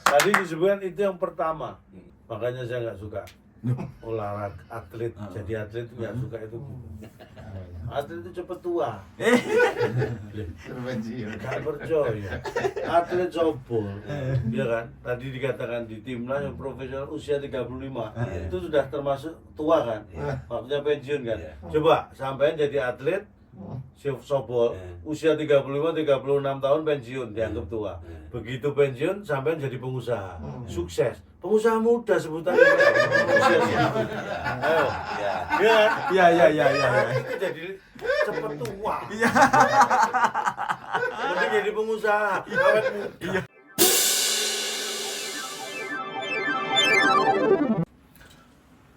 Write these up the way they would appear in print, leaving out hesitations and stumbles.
Tadi disebutkan itu yang pertama, makanya saya nggak suka olahraga atlet. Jadi atlet itu nggak suka itu. Atlet itu cepet tua. Gak percaya. Atlet softball, ya kan? Tadi dikatakan di timnas yang profesional usia 35 itu sudah termasuk tua kan? Waktunya pensiun kan? Coba sampai jadi atlet softball usia 35-36 tahun pensiun dianggap tua. Begitu pensiun sampai jadi pengusaha sukses. Pengusaha muda sebutannya. Usia segitu. Ayo. Iya. Itu jadi cepet tua. Iya. Mending jadi pengusaha. Awet muda.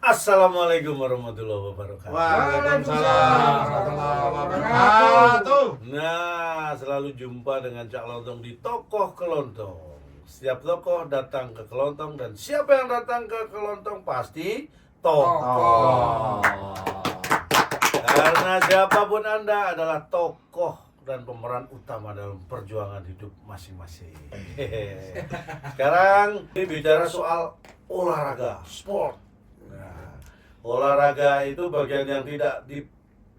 Assalamualaikum warahmatullahi wabarakatuh. Waalaikumsalam warahmatullahi wabarakatuh. Nah, selalu jumpa dengan Cak Lontong di Tokoh Kelontong. Setiap tokoh datang ke Kelontong dan siapa yang datang ke Kelontong pasti tokoh. Karena siapapun Anda adalah tokoh dan pemeran utama dalam perjuangan hidup masing-masing. Sekarang ini bicara soal olahraga, sport. Nah, olahraga itu bagian yang tidak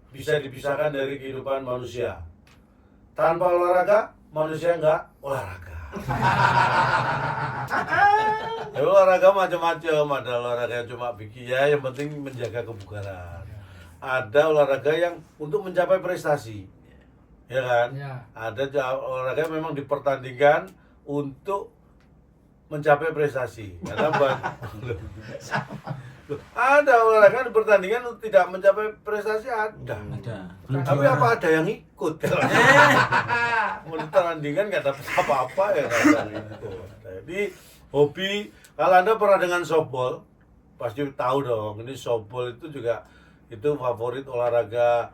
bisa dipisahkan dari kehidupan manusia. Tanpa olahraga, manusia nggak olahraga. Ya, olahraga macam-macam, ada olahraga yang cuma bikin ya, yang penting menjaga kebugaran. Ada olahraga yang untuk mencapai prestasi, ya kan? Ya. Ada olahraga yang memang dipertandingkan untuk mencapai prestasi. Karena ada olahraga di pertandingan tidak mencapai prestasi ada. Tapi apa ada yang ikut? Mau pertandingan nggak dapat apa-apa ya kadang itu. Jadi hobi, kalau Anda pernah dengan softball pasti tahu dong. Ini softball itu juga itu favorit olahraga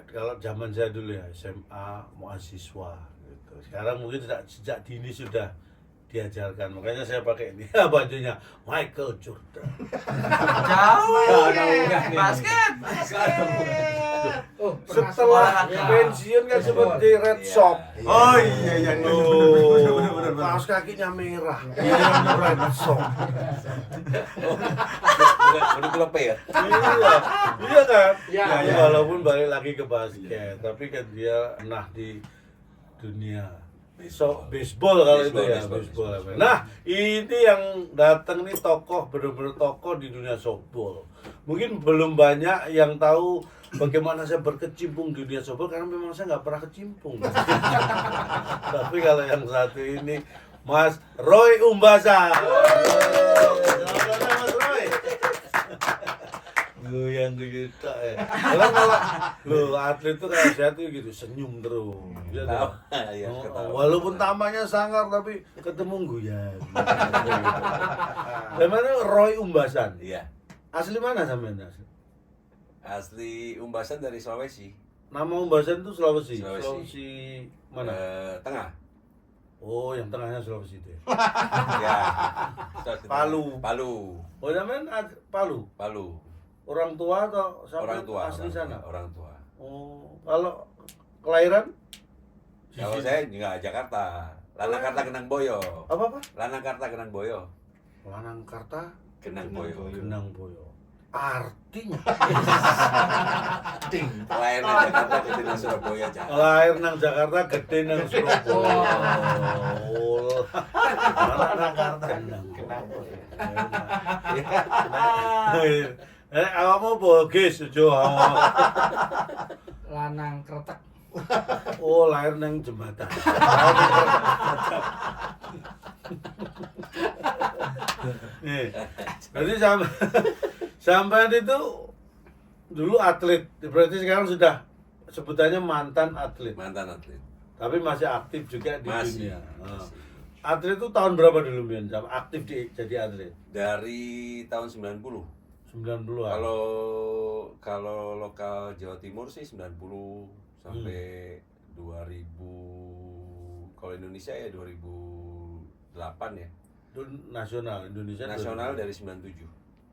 kalau zaman saya dulu ya, SMA mahasiswa gitu. Sekarang mungkin sejak dini sudah diajarkan, makanya saya pakai ini bajunya Michael Jordan. Jauh basket. Setelah pensiun kan seperti Red Sox. Oh iya. Kaos kakinya merah. Red Sox. Udah klub ya? Iya kan? Iya. Walaupun balik lagi ke basket, tapi kan dia di dunia baseball kalau itu ya, baseball. Nah, ini yang datang nih tokoh, benar-benar tokoh di dunia softball. Mungkin belum banyak yang tahu bagaimana saya berkecimpung di dunia softball karena memang saya nggak pernah kecimpung. Tapi kalau yang satu ini, Mas Roy Umbasa. Selamat datang Mas Roy. Goyang gitu ya. Kalau atlet itu kayak saya tuh gitu, senyum terus. Walaupun tampaknya sangar tapi ketemu goyang. Namanya Roy Umbasan. Iya. Asli mana sampean? Asli Umbasan dari Sulawesi. Nama Umbasan itu Sulawesi. Sulawesi Mana? Tengah. Oh, yang tengahnya Sulawesi itu. Ya. Palu. Oh, namanya Palu. Orang tua atau Orang tua. asli sana? Orang tua. Oh, kalau kelahiran? Kalau saya enggak Jakarta. Lanangkarta Genang Boyo. Apa? Lanangkarta Genang Boyo. Lanangkarta Genang Boyo. Genang Boyo. Artinya Lahir nang Jakarta gede nang Surabaya, Cak. lahir nang Jakarta, gede nang Surabaya. Lanangkarta Genang Boyo. Awakmu bogis jo. Lanang kretek. Oh, lahir nang jembatan. Nih, jadi sampai itu dulu atlet, berarti sekarang sudah sebutannya mantan atlet. Tapi masih aktif juga di dunia. Atlet itu tahun berapa dulu Mian? Aktif jadi atlet? Dari tahun 90. 90-an. Kalau lokal Jawa Timur sih 90 sampai 2000. Kalau Indonesia ya 2008 ya. Itu nasional Indonesia. Nasional dari 97.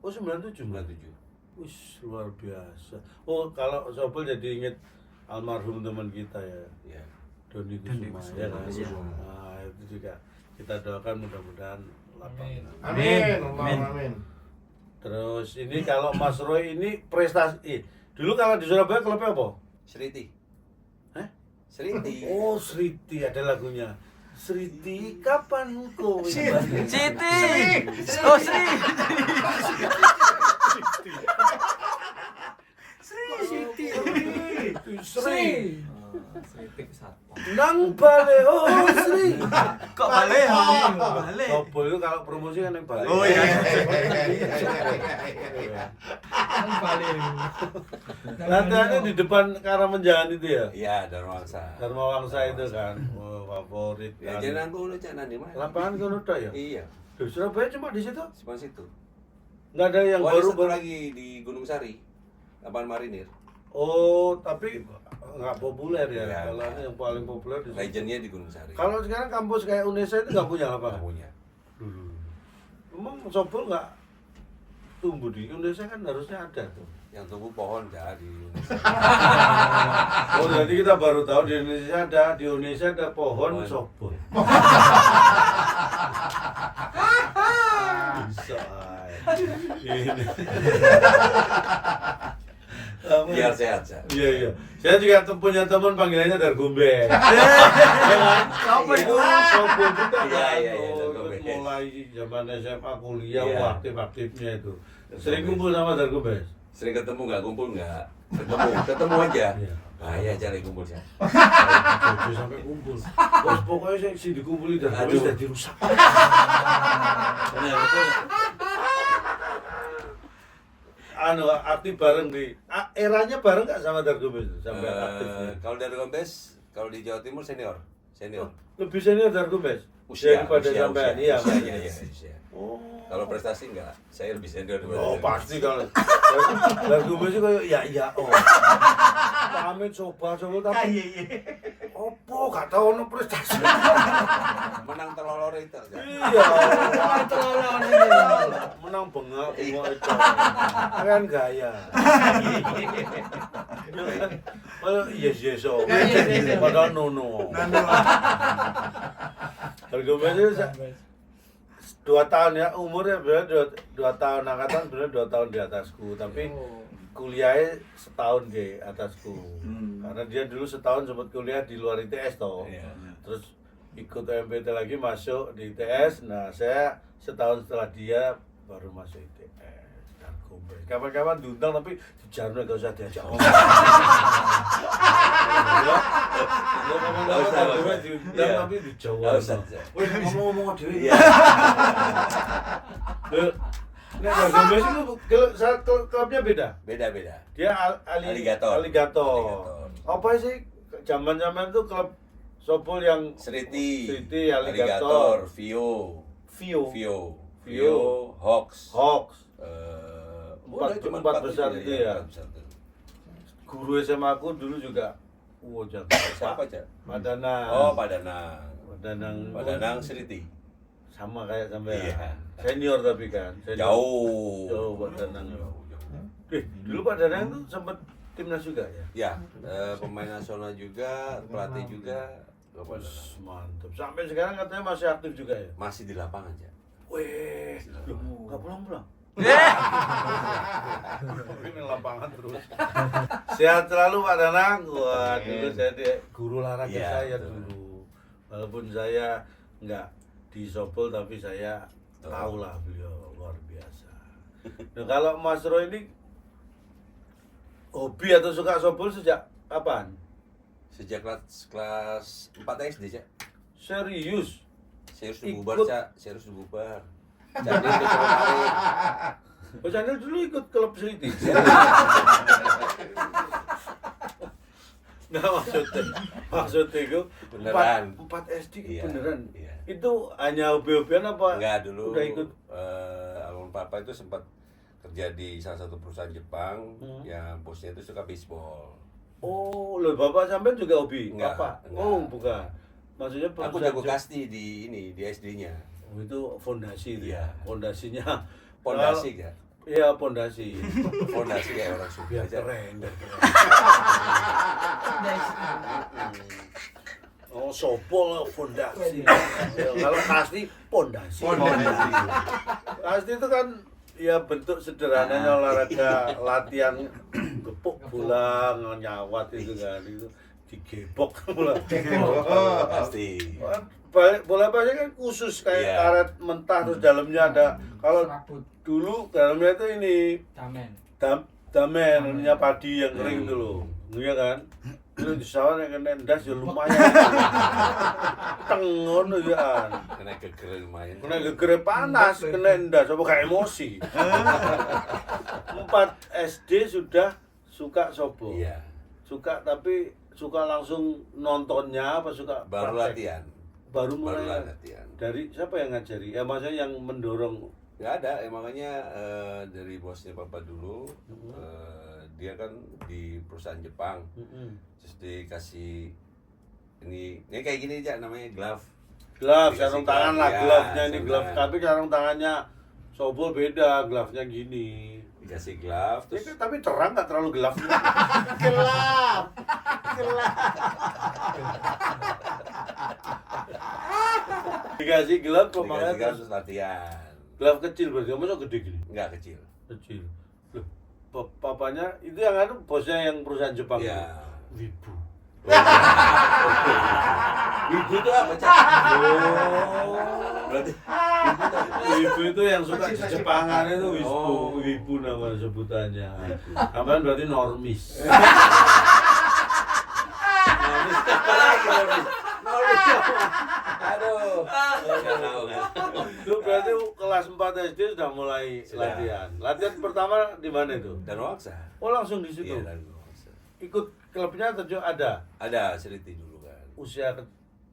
Oh, 97. 97. Wih, luar biasa. Oh, kalau softball jadi inget almarhum teman kita ya. Iya. Doni Kusuma ya kan. juga kita doakan mudah-mudahan lapangan. Amin. Amin. Terus ini kalau Mas Roy ini prestasi. Dulu kalau di Surabaya klubnya apa? Sriti. Hah? Sriti. Oh, Sriti ada lagunya. Sriti kapan kau Siti. Oh, Sri. Sriti. Sri. Nang bale oh Sri. Kok balik? Balik. Sopo itu kalau promosi kan yang balik. Oh iya. Balik. Latihannya di depan Karamenjangan itu ya? Iya, Dharma Wangsa. Dharma Wangsa itu kan. Oh, favorit Ya kan. jangan kono jangan di mana. Lapangan kono tok ya? Iya, Di Surabaya cuma di situ? cuma situ. Enggak ada yang Ada satu baru lagi di Gunung Sari. Lapangan Marinir. Oh, tapi nggak populer ya. Ya, Kalau enggak. yang paling populer di situ. Legendnya di Gunung Sari. Kalau sekarang kampus kayak Unesa itu nggak punya Nggak lapangan? punya. Dulu. Emang Sobol nggak tumbuh di Indonesia kan harusnya ada tuh. Yang tumbuh pohon nggak di Indonesia. Oh, jadi kita baru tahu di Indonesia ada pohon Pohon. Sobol. Bisa. Ini. Biar sehat ya. Iya iya. Saya juga punya teman panggilannya Dargombe. Ya kan? Apa itu? Sobol juga Iya, kan. iya, iya, Oh, Dargombe. mulai zaman SMA kuliah Iya. aktif-aktifnya itu. Sering kumpul sama Dargombe. Sering ketemu nggak kumpul nggak? Ketemu aja. Iya. Bahaya cari kumpul ya. Ojo sampai kumpul. Terus pokoknya sih dikumpuli dan Aduh. habis sudah dirusak. Benar betul. Anu aktif bareng di eranya bareng nggak sama Dargombe itu sampai aktifnya. Kalau dari Gombes, kalau di Jawa Timur senior. Lebih senior Dargombe daripada sampean. Iya. usia. Oh. Kalau prestasi enggak, saya lebih senior daripada Oh Dargombe. pasti kalau Dargombe sih kayak ya oh. Pamit coba tapi opo gak tau ono prestasi. Menang telolor itu. Iya. Menang bengak itu. Kan gaya. Oh yes so. Padahal no. Dargombe itu 2 tahun ya umurnya berarti 2 tahun angkatan sebenarnya 2 tahun di atasku tapi kuliahnya setahun di atasku karena dia dulu setahun sempat kuliah di luar ITS toh Iya. terus ikut MPT lagi masuk di ITS nah saya setahun setelah dia baru masuk ITS Dargombe kapan-kapan diundang tapi di Jarno gak usah diajak ngomong Nggak usah, nggak usah. diundang Iya. tapi di Jawa Nggak usah. wih ngomong-ngomong dhewe Iya. Nah, Dargombe itu klubnya beda. Beda-beda. Dia Aligator. Aligator. Apa sih zaman-zaman itu klub Sobol yang Sriti, Aligator, Vio, Vio, Hawks. Empat besar itu ya. Empat besar itu. Guru SMA aku dulu juga jago. Siapa aja? Padana. Oh, Padanang. Padanang Sriti. sama kayak sampai Iya. senior tapi kan. Jauh. Jauh Padanang. Jauh. Dulu Padanang itu sempat timnas juga ya. Ya, pemain nasional juga, pelatih juga. Wes, mantap. Sampai sekarang katanya masih aktif juga ya. Masih di lapangan ya. Weh, nggak pulang-pulang. Ini lapangan terus. Sehat selalu Pak Danang. Wah, dulu saya guru olahraga Iya, saya betul. dulu. Walaupun saya nggak di Sobol tapi saya Betul. tahu lah beliau luar biasa. Nah, kalau Mas Roy ini hobi atau suka Sobol sejak kapan? Sejak kelas 4 SD, Cak. Serius? Serius dibubar, Ikut. Cak. Serius dibubar. Jadi udah kemarin. Mas Anil dulu ikut klub Sriti. Nah maksudnya itu Beneran. 4 SD Iya, beneran. iya. Itu hanya hobi-hobian apa? Enggak, dulu Udah ikut. almarhum papa itu sempat kerja di salah satu perusahaan Jepang yang bosnya itu suka baseball. Oh, loh bapak sampean juga hobi? Enggak, Apa? enggak. Oh, bukan. Maksudnya Aku perusahaan jago Jep- kasti di SD-nya. Oh, itu fondasi itu. Iya. Fondasinya. Pondasi ya. Iya, fondasi. Fondasi kayak orang Sunda Biar aja. keren, biar keren. Oh, sopo fondasi. Kalau kasti pondasi. Kasti itu kan ya bentuk sederhananya olahraga latihan gepuk bola nyawat itu kan itu digebok bola. Pasti. Bola pasir kan khusus kayak Iya. karet mentah terus dalamnya ada. Kalau dulu dalamnya itu ini damen, ininya padi yang kering itu loh. Iya kan? Itu di sawah yang kena endas ya lumayan. Tengon ya. Kena geger lumayan. Kena gegere panas, kena endas apa kayak emosi. 4 SD sudah suka sobo. Iya. Suka tapi suka langsung nontonnya apa suka Baru praktek? latihan. Baru mulai latihan. dari siapa yang ngajari? Ya maksudnya yang mendorong. Nggak ada, makanya dari bosnya papa dulu, dia kan di perusahaan Jepang, terus dikasih ini kayak gini aja namanya glove. Glove, Dikasih sarung tangan lah ya, glove-nya ini sarung glove, tangan. tapi sarung tangannya sobo beda, glove-nya gini. Dikasih glove, Ya, terus tapi terang nggak terlalu gelap. Gelap. Dikasih glove dikasih pemakaian glove terus latihan. glove kecil berarti, masa gede gini? Nggak kecil. Kecil. Loh, papanya itu yang anu bosnya yang perusahaan Jepang. Iya. itu? Wibu. Wibu itu apa, Cak? Berarti Wibu itu yang suka di Jepangan itu wibu, Oh. wibu nama sebutannya. Namanya berarti normis. aduh. Nggak tahu kan. Itu berarti kelas 4 SD sudah mulai Sudah. latihan. Latihan pertama di mana itu? Dan waksa. Oh langsung di situ. Iya, dan waksa. Ikut klubnya atau ada? Ada Seriti dulu kan. Usia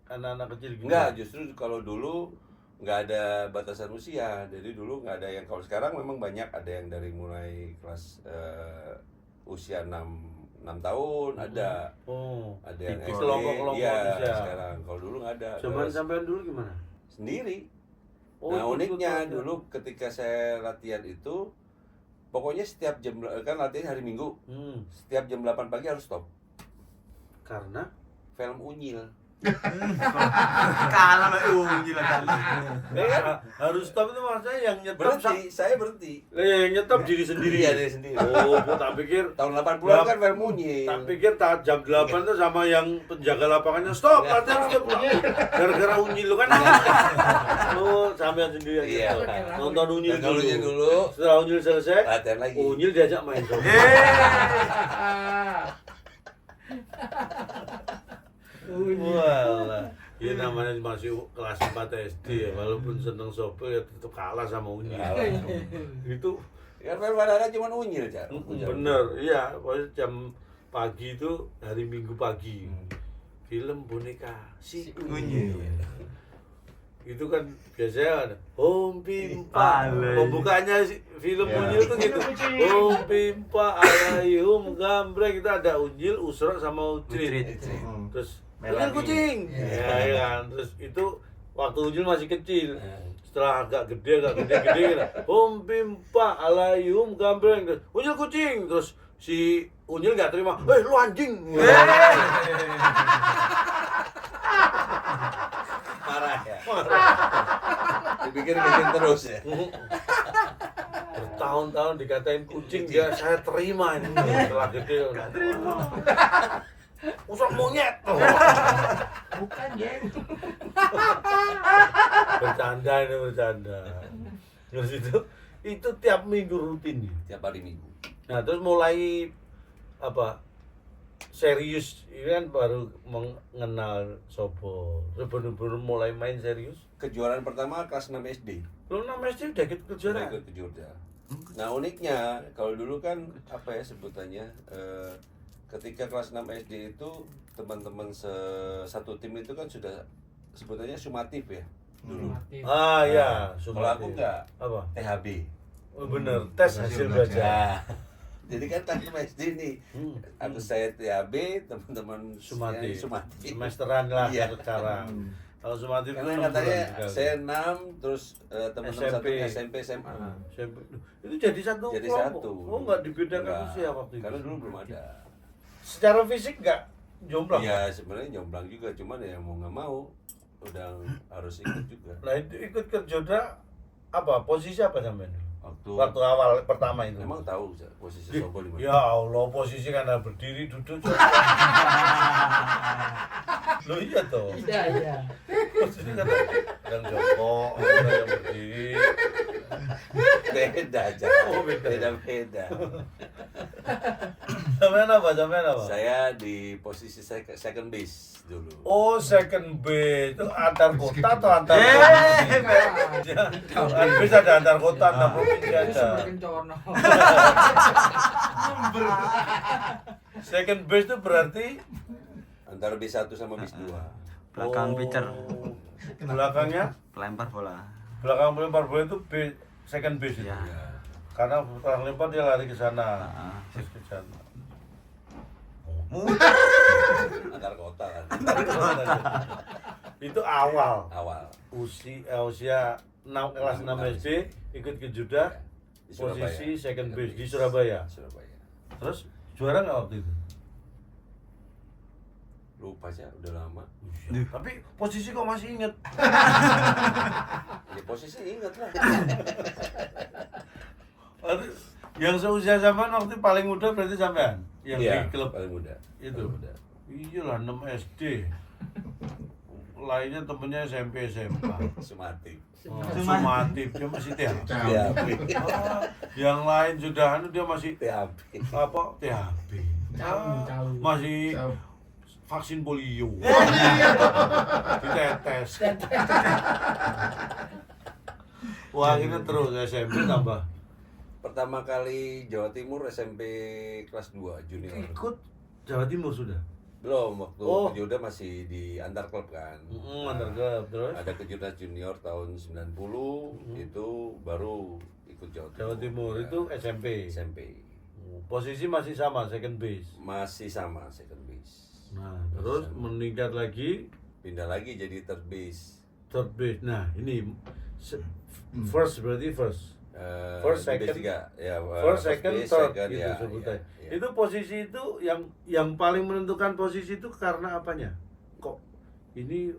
anak-anak kecil gitu? Enggak, justru kalau dulu nggak ada batasan usia. Jadi dulu nggak ada yang, kalau sekarang memang banyak, ada yang dari mulai kelas usia 6 tahun ada. Oh. Ada yang Di SD. kelompok-kelompok Iya, usia. sekarang. Kalau dulu nggak ada. Zaman Terus sampean dulu gimana? sendiri. Oh, Nah, ikut uniknya latihan. dulu ketika saya latihan itu pokoknya setiap jam, kan latihan hari Minggu. Setiap jam 8 pagi harus stop. Karena Film Unyil. Kalah mbak Unggil kan. harus stop itu maksudnya yang nyetop Berhenti, saya berhenti. yang nyetop diri sendiri. Iya, diri sendiri. Oh, gua tak pikir Tahun 80-an kan film Unyil. tak pikir jam 8 tuh sama yang penjaga lapangannya stop latihan stop. Gara-gara unyil lu kan. Oh, sampean sendiri aja. Iya. Nonton unyil Nonton Unyil dulu. Setelah unyil selesai, Latihan lagi. unyil diajak main sobo. Walah. Ya namanya masih kelas 4 SD ya, walaupun seneng sobo ya tetap kalah sama unyil. Kalah. Itu Kan film padahal cuma Unyil, Cak. bener, iya. Pokoknya jam pagi itu hari Minggu pagi. Film boneka si Unyil. Itu kan biasanya ada Om Pimpa. Pale. Pembukanya film Unyil itu gitu. Om Pimpa, Alayhum, Gambreng. Kita ada Unyil, Usrok sama Ucrit. Terus Unyil kucing. Ya kan. Terus itu waktu Unyil masih kecil. Setelah agak gede gitu. Om Pimpa, Alayhum, Gambreng. Terus Unyil kucing. Terus si Unyil nggak terima. Lu anjing. Marah ya. Dipikir-pikir terus ya. Bertahun-tahun dikatain kucing, dia saya terima ini setelah gede. Nggak terima. Usah monyet. Bukan, Jeng. Bercanda ini bercanda. Terus itu tiap minggu rutin. Tiap hari Minggu. Nah terus mulai apa? Serius, ini kan baru mengenal sobo. Terus bener-bener mulai main serius. Kejuaraan pertama kelas 6 SD. Lu 6 SD udah ikut Sudah kejuaraan? ikut kejuaraan. Nah, uniknya kalau dulu kan apa ya sebutannya, ketika kelas 6 SD itu teman-teman satu tim itu kan sudah sebutannya sumatif ya dulu. Ah ya, Kalau aku enggak, apa? THB. Oh, bener, tes hasil belajar. Nah, jadi kan kelas 6 SD nih. Aku saya THB, teman-teman Sumatif. yang Sumatif. Semesteran lah Iya. sekarang. Kalau Sumatif Karena itu katanya sekali. saya 6, terus teman-teman SMP. satunya SMP SMA. SMP. Itu jadi satu Jadi kelompok? satu. Oh, nggak dibedakan Enggak. usia waktu itu? Karena dulu belum ada. Secara fisik nggak jomblang. Iya sebenarnya jomblang juga, cuman ya mau nggak mau udah harus ikut juga. Nah itu ikut ke Joda apa? Posisi apa sampean? Waktu Awal pertama itu. emang tahu posisi Sogo di mana? Ya Allah, posisi kan berdiri duduk. Lo iya toh. Iya. Posisi kan yang jongkok, ada yang berdiri. Beda aja. Oh, beda. Beda. Sampean apa? Saya di posisi second base dulu. Oh, second base itu antar kota atau antar provinsi? Bisa ada antar kota, antar provinsi ada. Semakin corno. Second base itu berarti Antara bis 1 sama bis 2. Belakang pitcher. Belakangnya, Pelempar bola. belakang pelempar bola itu second base itu. Ya. Ya. Karena orang lempar dia lari ke sana. Heeh. Terus ke sana. Antar kota kan. Itu awal Awal. usia kelas 6 SD ikut ke Juda, Di Surabaya. posisi second base di Surabaya. Surabaya. Terus juara nggak waktu itu? Lupa sih, udah lama. Tapi posisi kok masih inget? Ya posisi ingat lah. Yang seusia sampean waktu paling muda berarti sampean yang Iya, di klub paling muda. itu. Paling muda. Iyalah 6 SD. Lainnya temennya SMP SMA. Sumatik. Sumatif dia masih THP. THP. Yang lain sudah dia masih THP. apa THP. Tahu. Masih vaksin polio. Ditetes. Wah, ini terus SMP tambah. Pertama kali Jawa Timur SMP kelas 2 junior. Ikut Jawa Timur sudah. Belum, waktu Oh. Juda masih di antar klub kan. Antar klub terus. Ada kejurnas junior tahun 90 itu baru ikut Jawa Timur. Jawa Timur Ya, itu SMP. SMP. Posisi masih sama second base. Masih sama second base. Nah, terus meningkat lagi Pindah lagi jadi third base. third base. Nah, ini first berarti first. First, di base second, tiga. Ya, First, second, base, third second, gitu ya, sebutannya. ya, ya. Itu posisi itu yang paling menentukan posisi itu karena apanya? Kok ini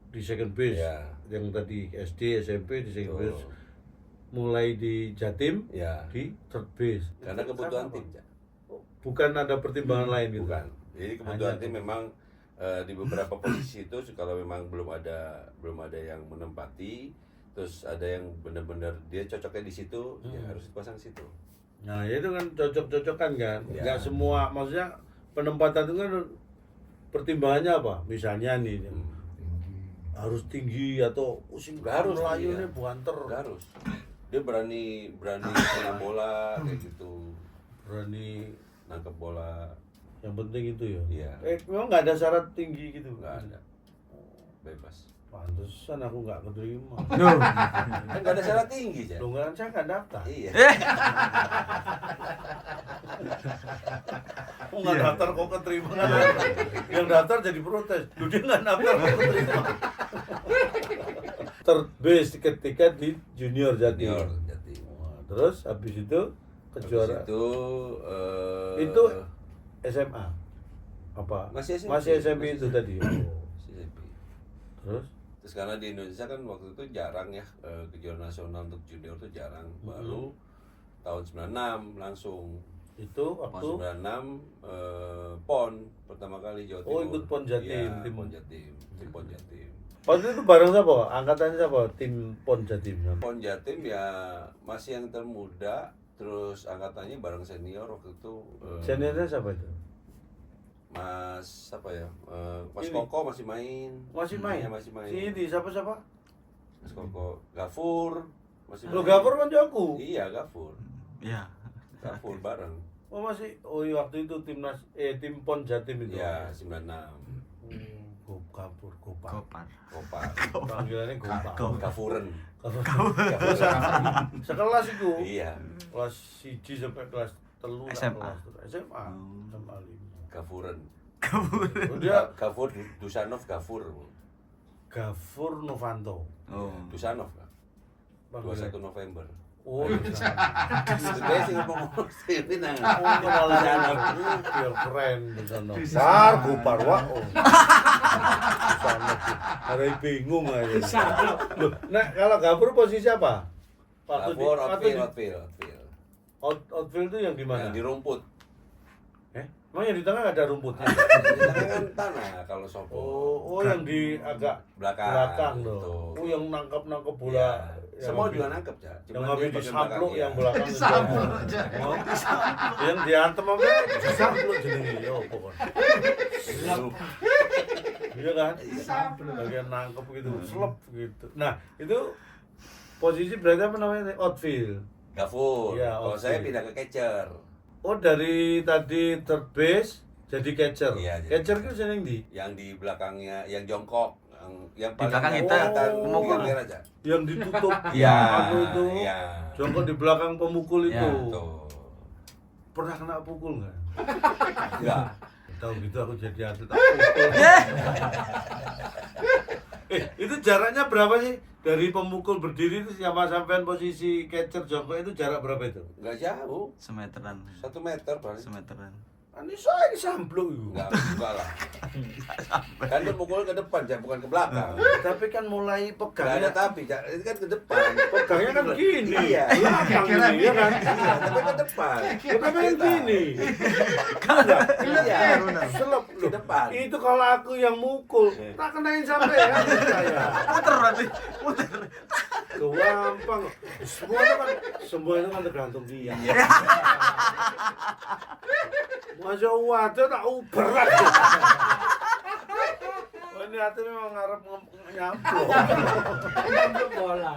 di second base? Ya. Yang tadi SD, SMP di second Betul. base. Mulai di Jatim Ya. di third base. Karena Itu kebutuhan karena tim, apa? Cak. Bukan ada pertimbangan lain gitu. Bukan. Jadi kebutuhan Hanya tim itu. memang di beberapa posisi itu kalau memang belum ada yang menempati, terus ada yang benar-benar dia cocoknya di situ, ya harus dipasang situ. Nah, itu kan cocok-cocokan kan. Ya. Nggak semua, maksudnya penempatan itu kan pertimbangannya apa? Misalnya nih, harus tinggi atau pusing Nggak harus melayu tinggi, nih ya. buanter. Nggak harus. Dia berani kena bola kayak gitu, Berani, nangkep bola, yang penting itu ya. Iya. Memang nggak ada syarat tinggi gitu. nggak ada, bebas. Pantesan aku nggak keterima. Kan nggak ada syarat tinggi, Cak. Lu nggak saya nggak daftar. Iya. Aku nggak daftar kok keterima kan? Yang daftar jadi protes. Lu dia nggak daftar kok keterima. Terbase ketika di junior Jatim. Junior Jatim. Wah, terus habis itu kejuaraan. Habis Itu SMA apa? Masih SMP. Masih SMP itu tadi. Oh. SMP. Terus Terus karena di Indonesia kan waktu itu jarang ya kejuaraan nasional untuk junior tuh jarang. Baru tahun 96 langsung. itu waktu 96 PON pertama kali Jawa Timur. Oh, ikut PON Jatim, Iya, tim. PON Jatim, tim PON Jatim. waktu itu bareng siapa? Angkatannya siapa? Tim PON Jatim. PON Jatim ya masih yang termuda, terus angkatannya bareng senior waktu itu. Seniornya siapa itu? Mas apa ya? Mas Ini. Koko masih main. Masih main? Iya, masih main. Si ini siapa? Mas Koko, Gafur masih Lo main. Gafur kan jago. Iya, Gafur. Iya. Gafur bareng. Oh masih. Oh iya, waktu itu tim PON Jatim itu. Iya, 96. Gafur, Gopar. Kopar. Kopar. Panggilannya Gopar. Gafuren. Sekelas itu. Iya, Kelas 1 sampai kelas 3 SMA. SMA. SMA 5. Gafuren. Oh, dia Gafur Dusanov Gafur. Gafur Novanto. Oh. Dusanov kan? Panggilan. 21 November. Oh, bisa. Sebenarnya sih ngomong Filipina. Oh, kenalan biar keren di sana. Par, gupar, wah. Oh. Di sana tuh. Ada yang bingung aja. Loh, nah kalau gapur posisi apa? Gapur, outfield. Outfield itu yang di mana? Yang di rumput. Emang yang di tengah nggak ada rumputnya? Di tengah kan tanah kalau softball. Oh, yang di agak Belakang. loh. Tuh. Oh, yang nangkap bola. Ya. Yang Semua habis- juga nangkep ya. Yang habis disapluk yang belakang. belakang itu. Disapluk aja. Oh, yang diantem apa? Disapluk jenenge yo pokoknya. Iya kan? Bagian nangkep gitu, selep gitu. Nah, itu posisi berarti apa namanya? Outfield. Gafur. Iya, Kalau outfield. saya pindah ke catcher. Oh, dari tadi third base jadi catcher. Iya, jadi Catcher itu seneng di Yang di belakangnya, yang jongkok, yang Di belakang nggak kita, kelihatan, pemukul. yang merah aja. yang ditutup Iya. anu itu. Iya. Jongkok di belakang pemukul Iya, itu. Tuh. Pernah kena pukul nggak? Enggak. Tahu gitu aku jadi atlet. Aku pukul. Itu jaraknya berapa sih? Dari pemukul berdiri itu sama sampean posisi catcher jongkok itu jarak berapa itu? Enggak jauh. Semeteran. 1 meter paling. Semeteran. Ini saya disampluk itu. Enggak lah. Kan dia pukul ke depan, Cak, bukan ke belakang. Tapi kan mulai Enggak ada pegangnya, tapi, Cak. Itu kan ke depan. pegangnya kan gini. Iya. Belakang ini, ya kan? Iya, tapi ke depan. Kita main gini. Iya. Selep Ke depan. Itu kalau aku yang mukul, tak kenain sampai ya saya. Puter berarti. Puter. Gampang. Semua itu kan tergantung dia. Masya Allah, itu tak berat. Oh, ini hati memang ngarep nyamplok. Untuk bola.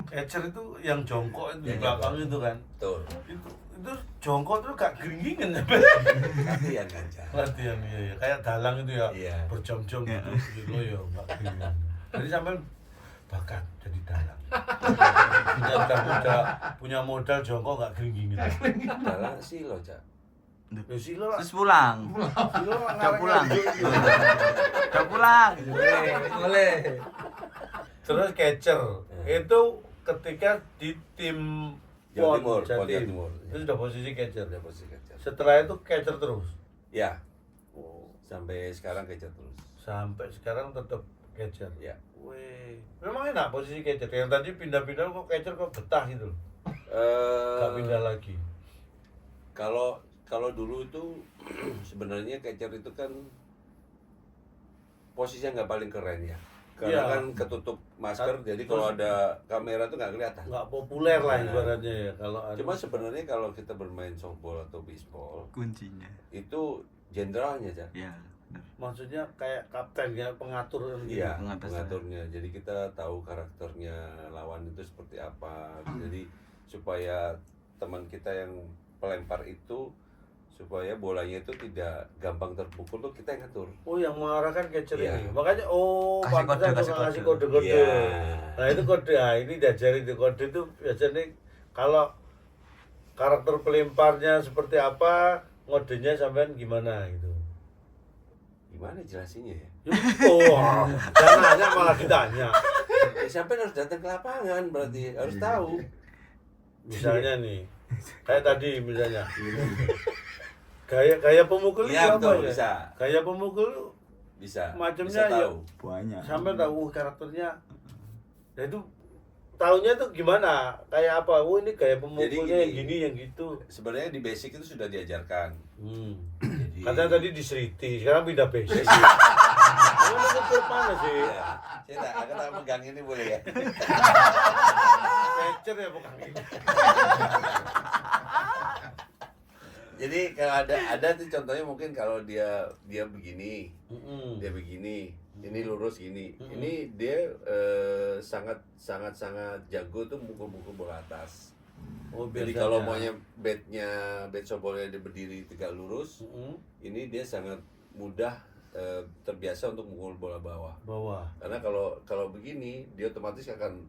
Catcher itu yang jongkok itu di belakang itu kan. Betul. Itu jongkok itu gak geringin ya. Latihan kan, Cak. Latihan iya, kayak dalang itu ya. Iya. Berjam-jam gitu ya, gak geringin. Jadi sampai bakat jadi dalang. punya modal jongkok gak geringin. Dalang silo, Cak. Ya sila lah. Terus pulang. Sila lah Udah pulang. Udah pulang. Boleh. Terus catcher itu ketika di tim Jawa PON Timur, PON Jawa Jatim, Timur. itu sudah posisi catcher. Ada posisi catcher. Setelah itu catcher terus. Ya. Sampai sekarang catcher terus. Sampai sekarang tetap catcher. Ya. Wih, memang enak posisi catcher. Yang tadi pindah-pindah kok catcher kok betah gitu loh. Gak pindah lagi. Kalau dulu itu sebenarnya catcher itu kan posisinya nggak paling keren ya. Karena Iya. kan ketutup masker, jadi kalau ada kamera tuh nggak kelihatan. Nggak populer lah Nah. ibaratnya ya kalau ada. Cuma sebenarnya kalau kita bermain softball atau baseball Kuncinya. itu jenderalnya, Cak. Ya, benar. Maksudnya kayak kapten ya, pengatur kan gitu. Iya, Pengatasnya. pengaturnya. Jadi kita tahu karakternya lawan itu seperti apa. Jadi supaya teman kita yang pelempar itu supaya bolanya itu tidak gampang terpukul tuh kita yang ngatur. Oh, yang mengarahkan catcher Iya. ini. Makanya Kasih pantesan kode, suka ngasih kode. kode-kode. Iya. Nah, itu kode. Nah, ini diajarin itu kode itu biasanya kalau karakter pelemparnya seperti apa, ngodenya sampean gimana gitu. Gimana jelasinnya ya? Oh, jangan nanya malah ditanya. Sampai harus datang ke lapangan berarti harus tahu. Misalnya nih, kayak tadi misalnya. Gaya pemukul itu Iya, apa betul, ya? bisa. Gaya pemukul Bisa. Macamnya bisa ya. tahu. Banyak. sampai tahu karakternya. Nah, itu tahunya tuh gimana? Kayak apa? Oh, ini gaya pemukulnya yang gini. gini, yang gitu. Sebenarnya di basic itu sudah diajarkan. Jadi Katanya tadi di Sriti, sekarang pindah basic. Kamu itu klub mana sih? Iya. Saya tak pegang ini boleh ya? Catcher ya bukan ini. Jadi kalau ada tuh contohnya mungkin kalau dia begini, dia begini, ini lurus gini. Ini dia sangat jago tuh mukul-mukul bola atas. Oh, Jadi biasanya. kalau maunya bat softballnya dia berdiri tegak lurus, ini dia sangat mudah terbiasa untuk mukul bola bawah. Bawah. Karena kalau begini dia otomatis akan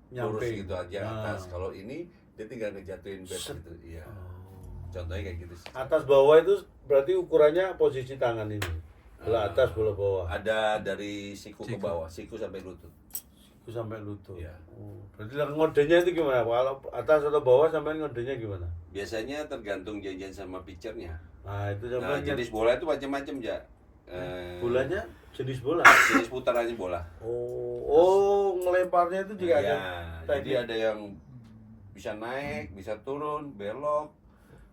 lurus Nyamping. gitu aja Nah. atas. Kalau ini dia tinggal ngejatuhin bat Set. gitu. Iya. Contohnya kayak gitu sih. Atas bawah itu berarti ukurannya posisi tangan ini. Bola atas, bola bawah. Ada dari siku ke Siku. bawah, siku sampai lutut. Itu sampai lutut. Iya. Oh, berarti ngodenya itu gimana? Kalau atas atau bawah sampai ngodenya gimana? Biasanya tergantung janjian sama pitchernya. Nah, itu Nah, sampai jenis bola itu macam-macam ya. bolanya jenis bola. Jenis putarannya bola. Oh, ngelemparnya itu juga ada. Iya, jadi ada yang bisa naik, bisa turun, belok.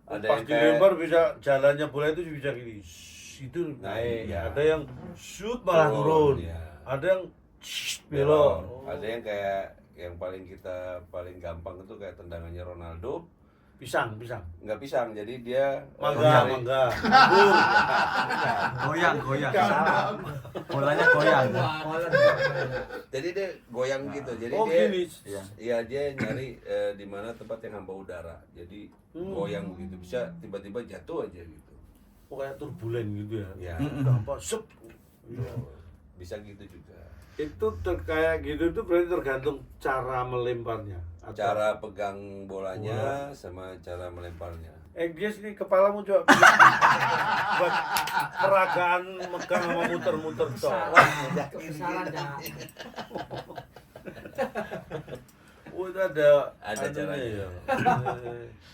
Ada Pas yang kayak dilempar bisa jalannya bola itu bisa gini. Itu naik. Iya. Ada yang shoot malah turun. Iya. Ada yang belok. Ada yang kayak yang paling gampang itu kayak tendangannya Ronaldo. Pisang. Nggak pisang, jadi dia Mangga. Goyang. Bolanya goyang. Jadi dia goyang gitu. Jadi Oh, dia gini. Iya, dia nyari di mana tempat yang hamba udara. Jadi goyang begitu, bisa tiba-tiba jatuh aja gitu. Oh, kayak turbulen gitu ya. Ya. Gampang sup. Bisa gitu juga. Itu kayak gitu tuh berarti tergantung cara melemparnya. Atau- Cara pegang bolanya sama cara melemparnya. Guys, ini kepalamu coba buat peragaan megang sama muter-muter toh. Kebesaran ya. Oh, itu ada Ada anunya caranya. ya.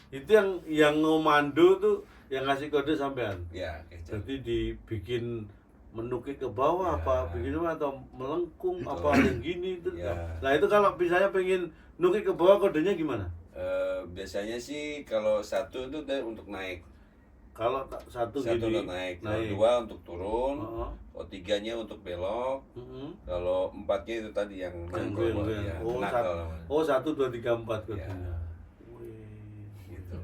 Itu yang ngomando tuh yang ngasih kode sampean. Ya, kecil. Jadi dibikin menukik ke bawah Ya. apa bikin apa atau melengkung Betul. apa yang gini itu. Ya. Nah, itu kalau misalnya pengen nukik ke bawah kodenya gimana? Biasanya sih kalau satu itu dia untuk naik, Kalau satu satu gini untuk naik, kalau dua untuk turun, Heeh. kalau tiganya untuk belok, Mm-mm. kalau empatnya itu tadi yang Goyang. ya, Oh, knuckle namanya. 1, 2, 3, 4 Ya. kodenya. Wih. Gitu.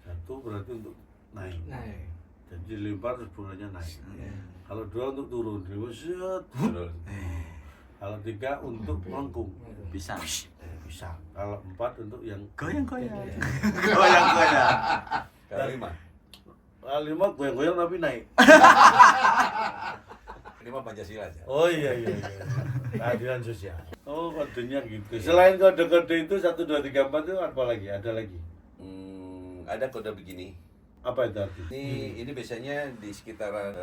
Satu berarti untuk naik. Naik. Jadi lempar terus bolanya naik. Ya. Kalau dua untuk turun, set. Turun. Kalau tiga untuk melengkung. Pisang. Bisa. Kalau 4 untuk yang Goyang. Iya. Goyang. Kalau lima, 5 goyang-goyang tapi naik. lima Pancasila aja. Oh iya. Keadilan sosial. Oh, kodenya gitu. Selain kode-kode itu 1, 2, 3, 4 itu apa lagi? Ada lagi? Ada kode begini. Apa itu artinya? Ini biasanya di sekitaran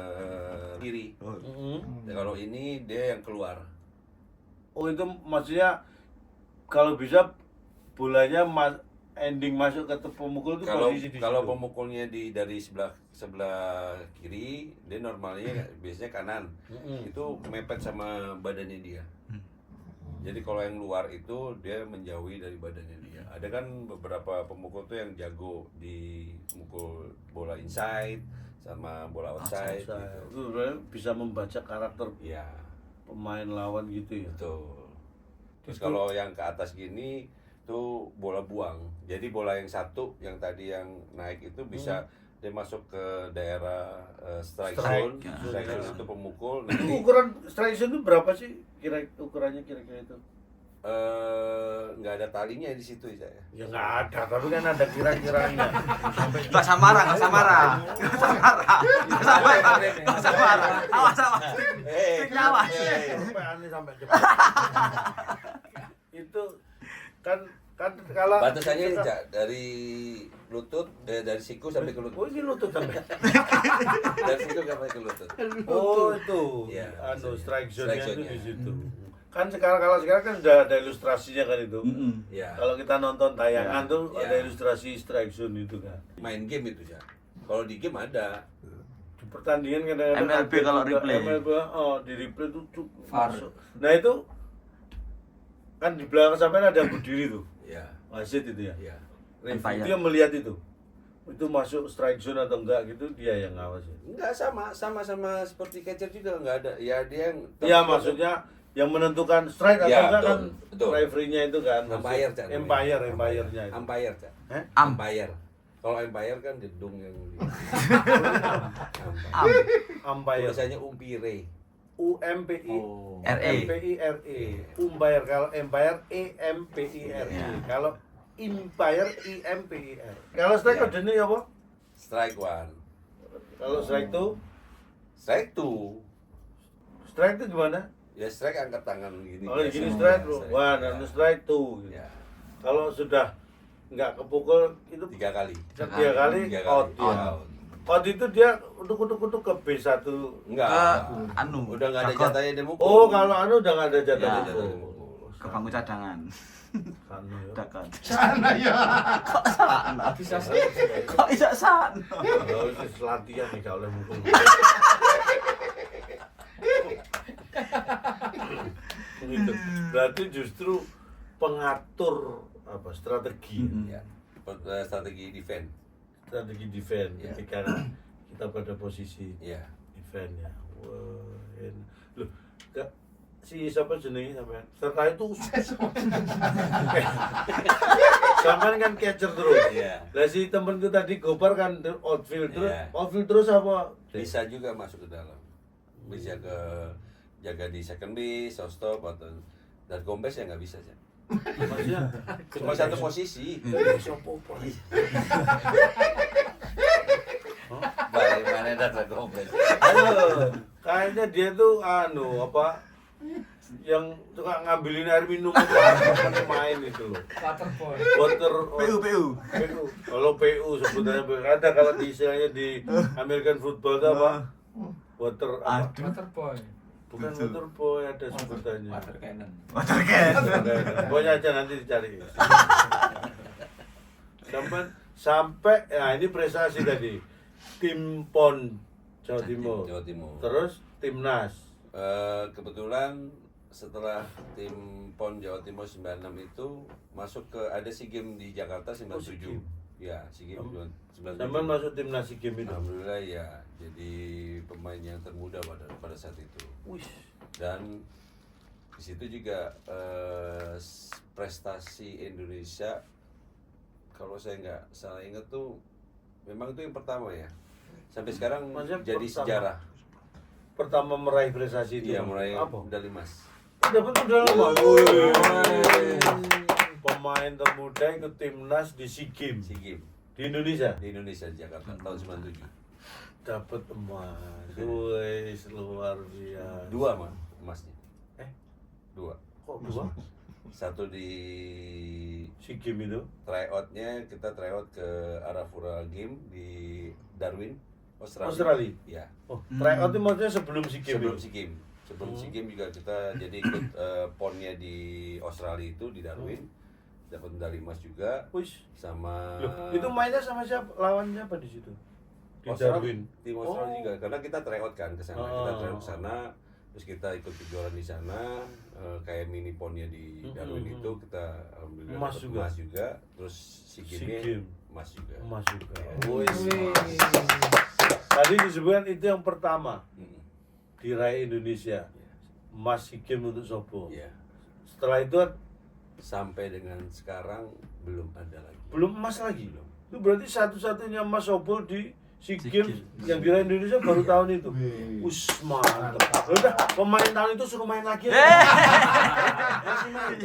kiri. Mm-mm. Kalau ini dia yang keluar. Oh, itu maksudnya kalau bisa bolanya ending masuk ke pemukul itu Kalau posisi di kalau situ. pemukulnya dari sebelah kiri, dia normalnya biasanya kanan. Mm-mm. Itu mepet sama badannya dia. Jadi kalau yang luar itu dia menjauhi dari badannya dia. Ada kan beberapa pemukul tuh yang jago di mukul bola inside sama bola outside. Itu Gitu. sebenarnya bisa membaca karakter Iya, pemain lawan gitu ya. betul. Terus Itu- kalau yang ke atas gini tuh bola buang. Jadi bola yang satu yang tadi yang naik itu bisa dia masuk ke daerah strike zone. Strike. Strike zone itu pemukul. Itu Nanti ukuran strike zone itu berapa sih? Ukurannya kira-kira itu? nggak ada talinya di situ ya. Ya nggak ada, tapi kan ada kira-kiranya. Nggak samara. Awas. Awas. Sampai aneh sampai cepat. Itu kan kalau Batasannya Cak, dari lutut dari siku sampai ke Oh, lutut. ini lutut sampai. Dari siku sampai ke lutut. Oh, itu. Iya, Strike strike zone-nya itu zone-nya. di situ. Kan kalau sekarang kan udah ada ilustrasinya kan itu. Ya. Kalau kita nonton tayangan tuh Ya. ada ilustrasi strike zone itu kan. Main game itu ya. Kalau di game ada. Di pertandingan kadang-kadang MLB ada kalau juga replay. MLB, di replay tuh VAR. masuk. Nah itu kan di belakang sampean ada yang berdiri tuh, Ya. wasit itu ya. Ya. Review Umpire. dia melihat itu masuk strike zone atau enggak gitu, dia yang ngawasin. Enggak sama seperti catcher juga enggak ada. Ya dia yang Iya, maksudnya yang menentukan strike atau Ya, enggak kan betul. referee-nya itu kan. Umpire, Cak, namanya. Umpire-nya itu. Umpire, Cak. Eh? Umpire. Kalau umpire kan gedung yang Umpire. Biasanya umpire. UMPI. Oh. RE. MPIRE. Umpire. Kalau empire EMPIRE. Iya. Kalau umpire IMPIR. Kalau strike Iya. kodenya apa? Strike one. Kalau strike itu, Strike two. strike itu gimana? Ya strike angkat tangan gini. Kalau biasa. gini strike, Ya, one, ya. dan strike two. Ya. Kalau sudah nggak kepukul itu 3 kali. 3 kali Tiga out kali. dia. Out. Waktu itu dia untuk ke B1. Enggak. Anu. Udah enggak ada Dakot. jatahnya dia mukul. Oh, kalau anu udah nggak ada jatah Ya. itu. Ke bangku cadangan. Anu ya. Dakot. Sana ya. Kok sana? Bisa Kok bisa sana? Oh, itu latihan nih kalau mukul. Gitu. Berarti justru pengatur apa strategi, Ya. Strategi defense. strategi defense Ya. ketika kita pada posisi Iya. defense ya. Wah, loh, gak si siapa jenenge sampean? Serta itu sampean kan catcher terus. Iya. Lah si temenku tadi Gopar kan outfield terus, Iya. outfield terus apa? Bisa juga masuk ke dalam. Bisa ke jaga di second base, shortstop atau dan gombes ya nggak bisa aja. Maksudnya Cuma satu posisi. Bagaimana data gombes? Aduh, kayaknya dia tuh anu apa yang suka ngambilin air minum itu main itu loh. Waterboy. Water PU. PU. Kalau PU sebutannya PU. Ada kalau di istilahnya di American football itu apa? Water apa? Aduh. Waterboy. Bukan water boy, ada sebutannya. Water cannon. Pokoknya aja nanti dicari. Sampai ya ini prestasi tadi. Tim PON Jawa Timur. Jawa Timur. Terus timnas. Kebetulan setelah tim PON Jawa Timur 96 itu masuk ke ada SEA Games di Jakarta Oh, SEA 97. Games. Ya, SEA Games 97. Sampai masuk timnas SEA Games itu. Alhamdulillah ya, jadi pemain yang termuda pada saat itu. Wih. Dan di situ juga prestasi Indonesia kalau saya nggak salah ingat tuh memang itu yang pertama ya. Sampai sekarang Maksudnya jadi pertama. sejarah. Pertama meraih prestasi itu. Iya, meraih apa? medali emas. Dapat medali emas. Wih. Pemain termuda ikut timnas di SEA Games SEA Games di Indonesia. di Indonesia di Jakarta tahun 97. Dapat emas. Wih, luar biasa. Dua emasnya. Eh, 2. kok dua? Satu di SEA Games itu. tryoutnya kita tryout ke Arafura Game di Darwin, Australia. Australia? Ya. Oh, tryout itu maksudnya sebelum SEA Games. Sebelum itu? SEA Games. Sebelum SEA Games juga kita jadi ikut ponnya di Australia itu di Darwin. Dapat medali emas juga Wih. sama Loh, itu mainnya sama siapa? Lawannya apa di situ? Di Australia, Darwin. tim Australia Oh. juga karena kita tryout kan ke sana. Kita Oh. tryout ke sana terus kita ikut kejuaraan di sana kayak mini ponnya di Darwin itu kita alhamdulillah Emas dapat juga. emas juga terus SEA SEA Games Games. emas juga. Emas juga. Ya. Wih. Tadi disebutkan itu yang pertama Mm. diraih Indonesia. Emas SEA Games untuk Sobo. Iya. Setelah itu Sampai dengan sekarang belum ada lagi. belum emas lagi. Belum. Itu berarti satu-satunya emas Sobo di SEA SEA Games Games. yang diraih Indonesia baru tahun itu. Us mantap. Udah pemain tahun itu suruh main lagi. Masih main.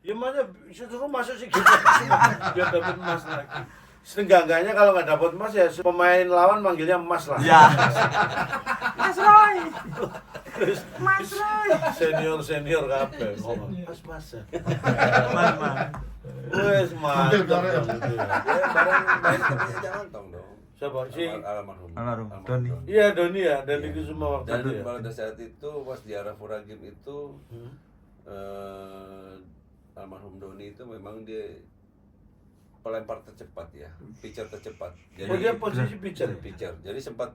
Ya mana suruh masuk SEA Games biar dapat emas lagi. Setengah-enggaknya kalau nggak dapat emas ya pemain lawan manggilnya emas lah. Ya. Mas Roy. Senior kabeh ngomong. Mas. Man. Wes mantap. Ambil gitu ya. Ya bareng main katanya jangan tong dong. Siapa sih? Almarhum. Almarhum, Doni. Iya Doni ya, dan Iya. itu semua waktu Dan itu ya. pada saat itu pas di Arafura Game itu almarhum Doni itu memang dia pelempar tercepat ya, pitcher tercepat. Oh dia posisi pitcher. pitcher. Jadi sempat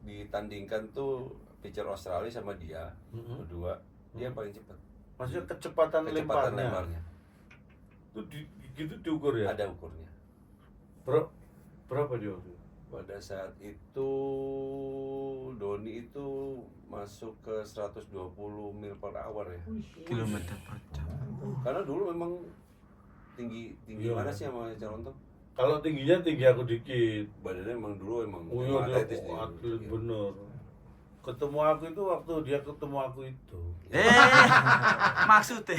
ditandingkan tuh pitcher Australia sama dia berdua, dia paling cepat. Maksudnya kecepatan lemparnya. lemparnya. Itu gitu diukur ya. Ada ukurnya. Berapa dia waktu itu? Pada saat itu Doni itu masuk ke 120 mil per hour ya. Kilometer per jam. Karena dulu memang tinggi Iya. mana sih sama Calonto? Kalau tingginya tinggi aku dikit. Badannya emang dulu emang Oh iya dia atletis dia. atlet Iya. bener. Ketemu aku itu waktu dia ketemu aku itu. Maksudnya.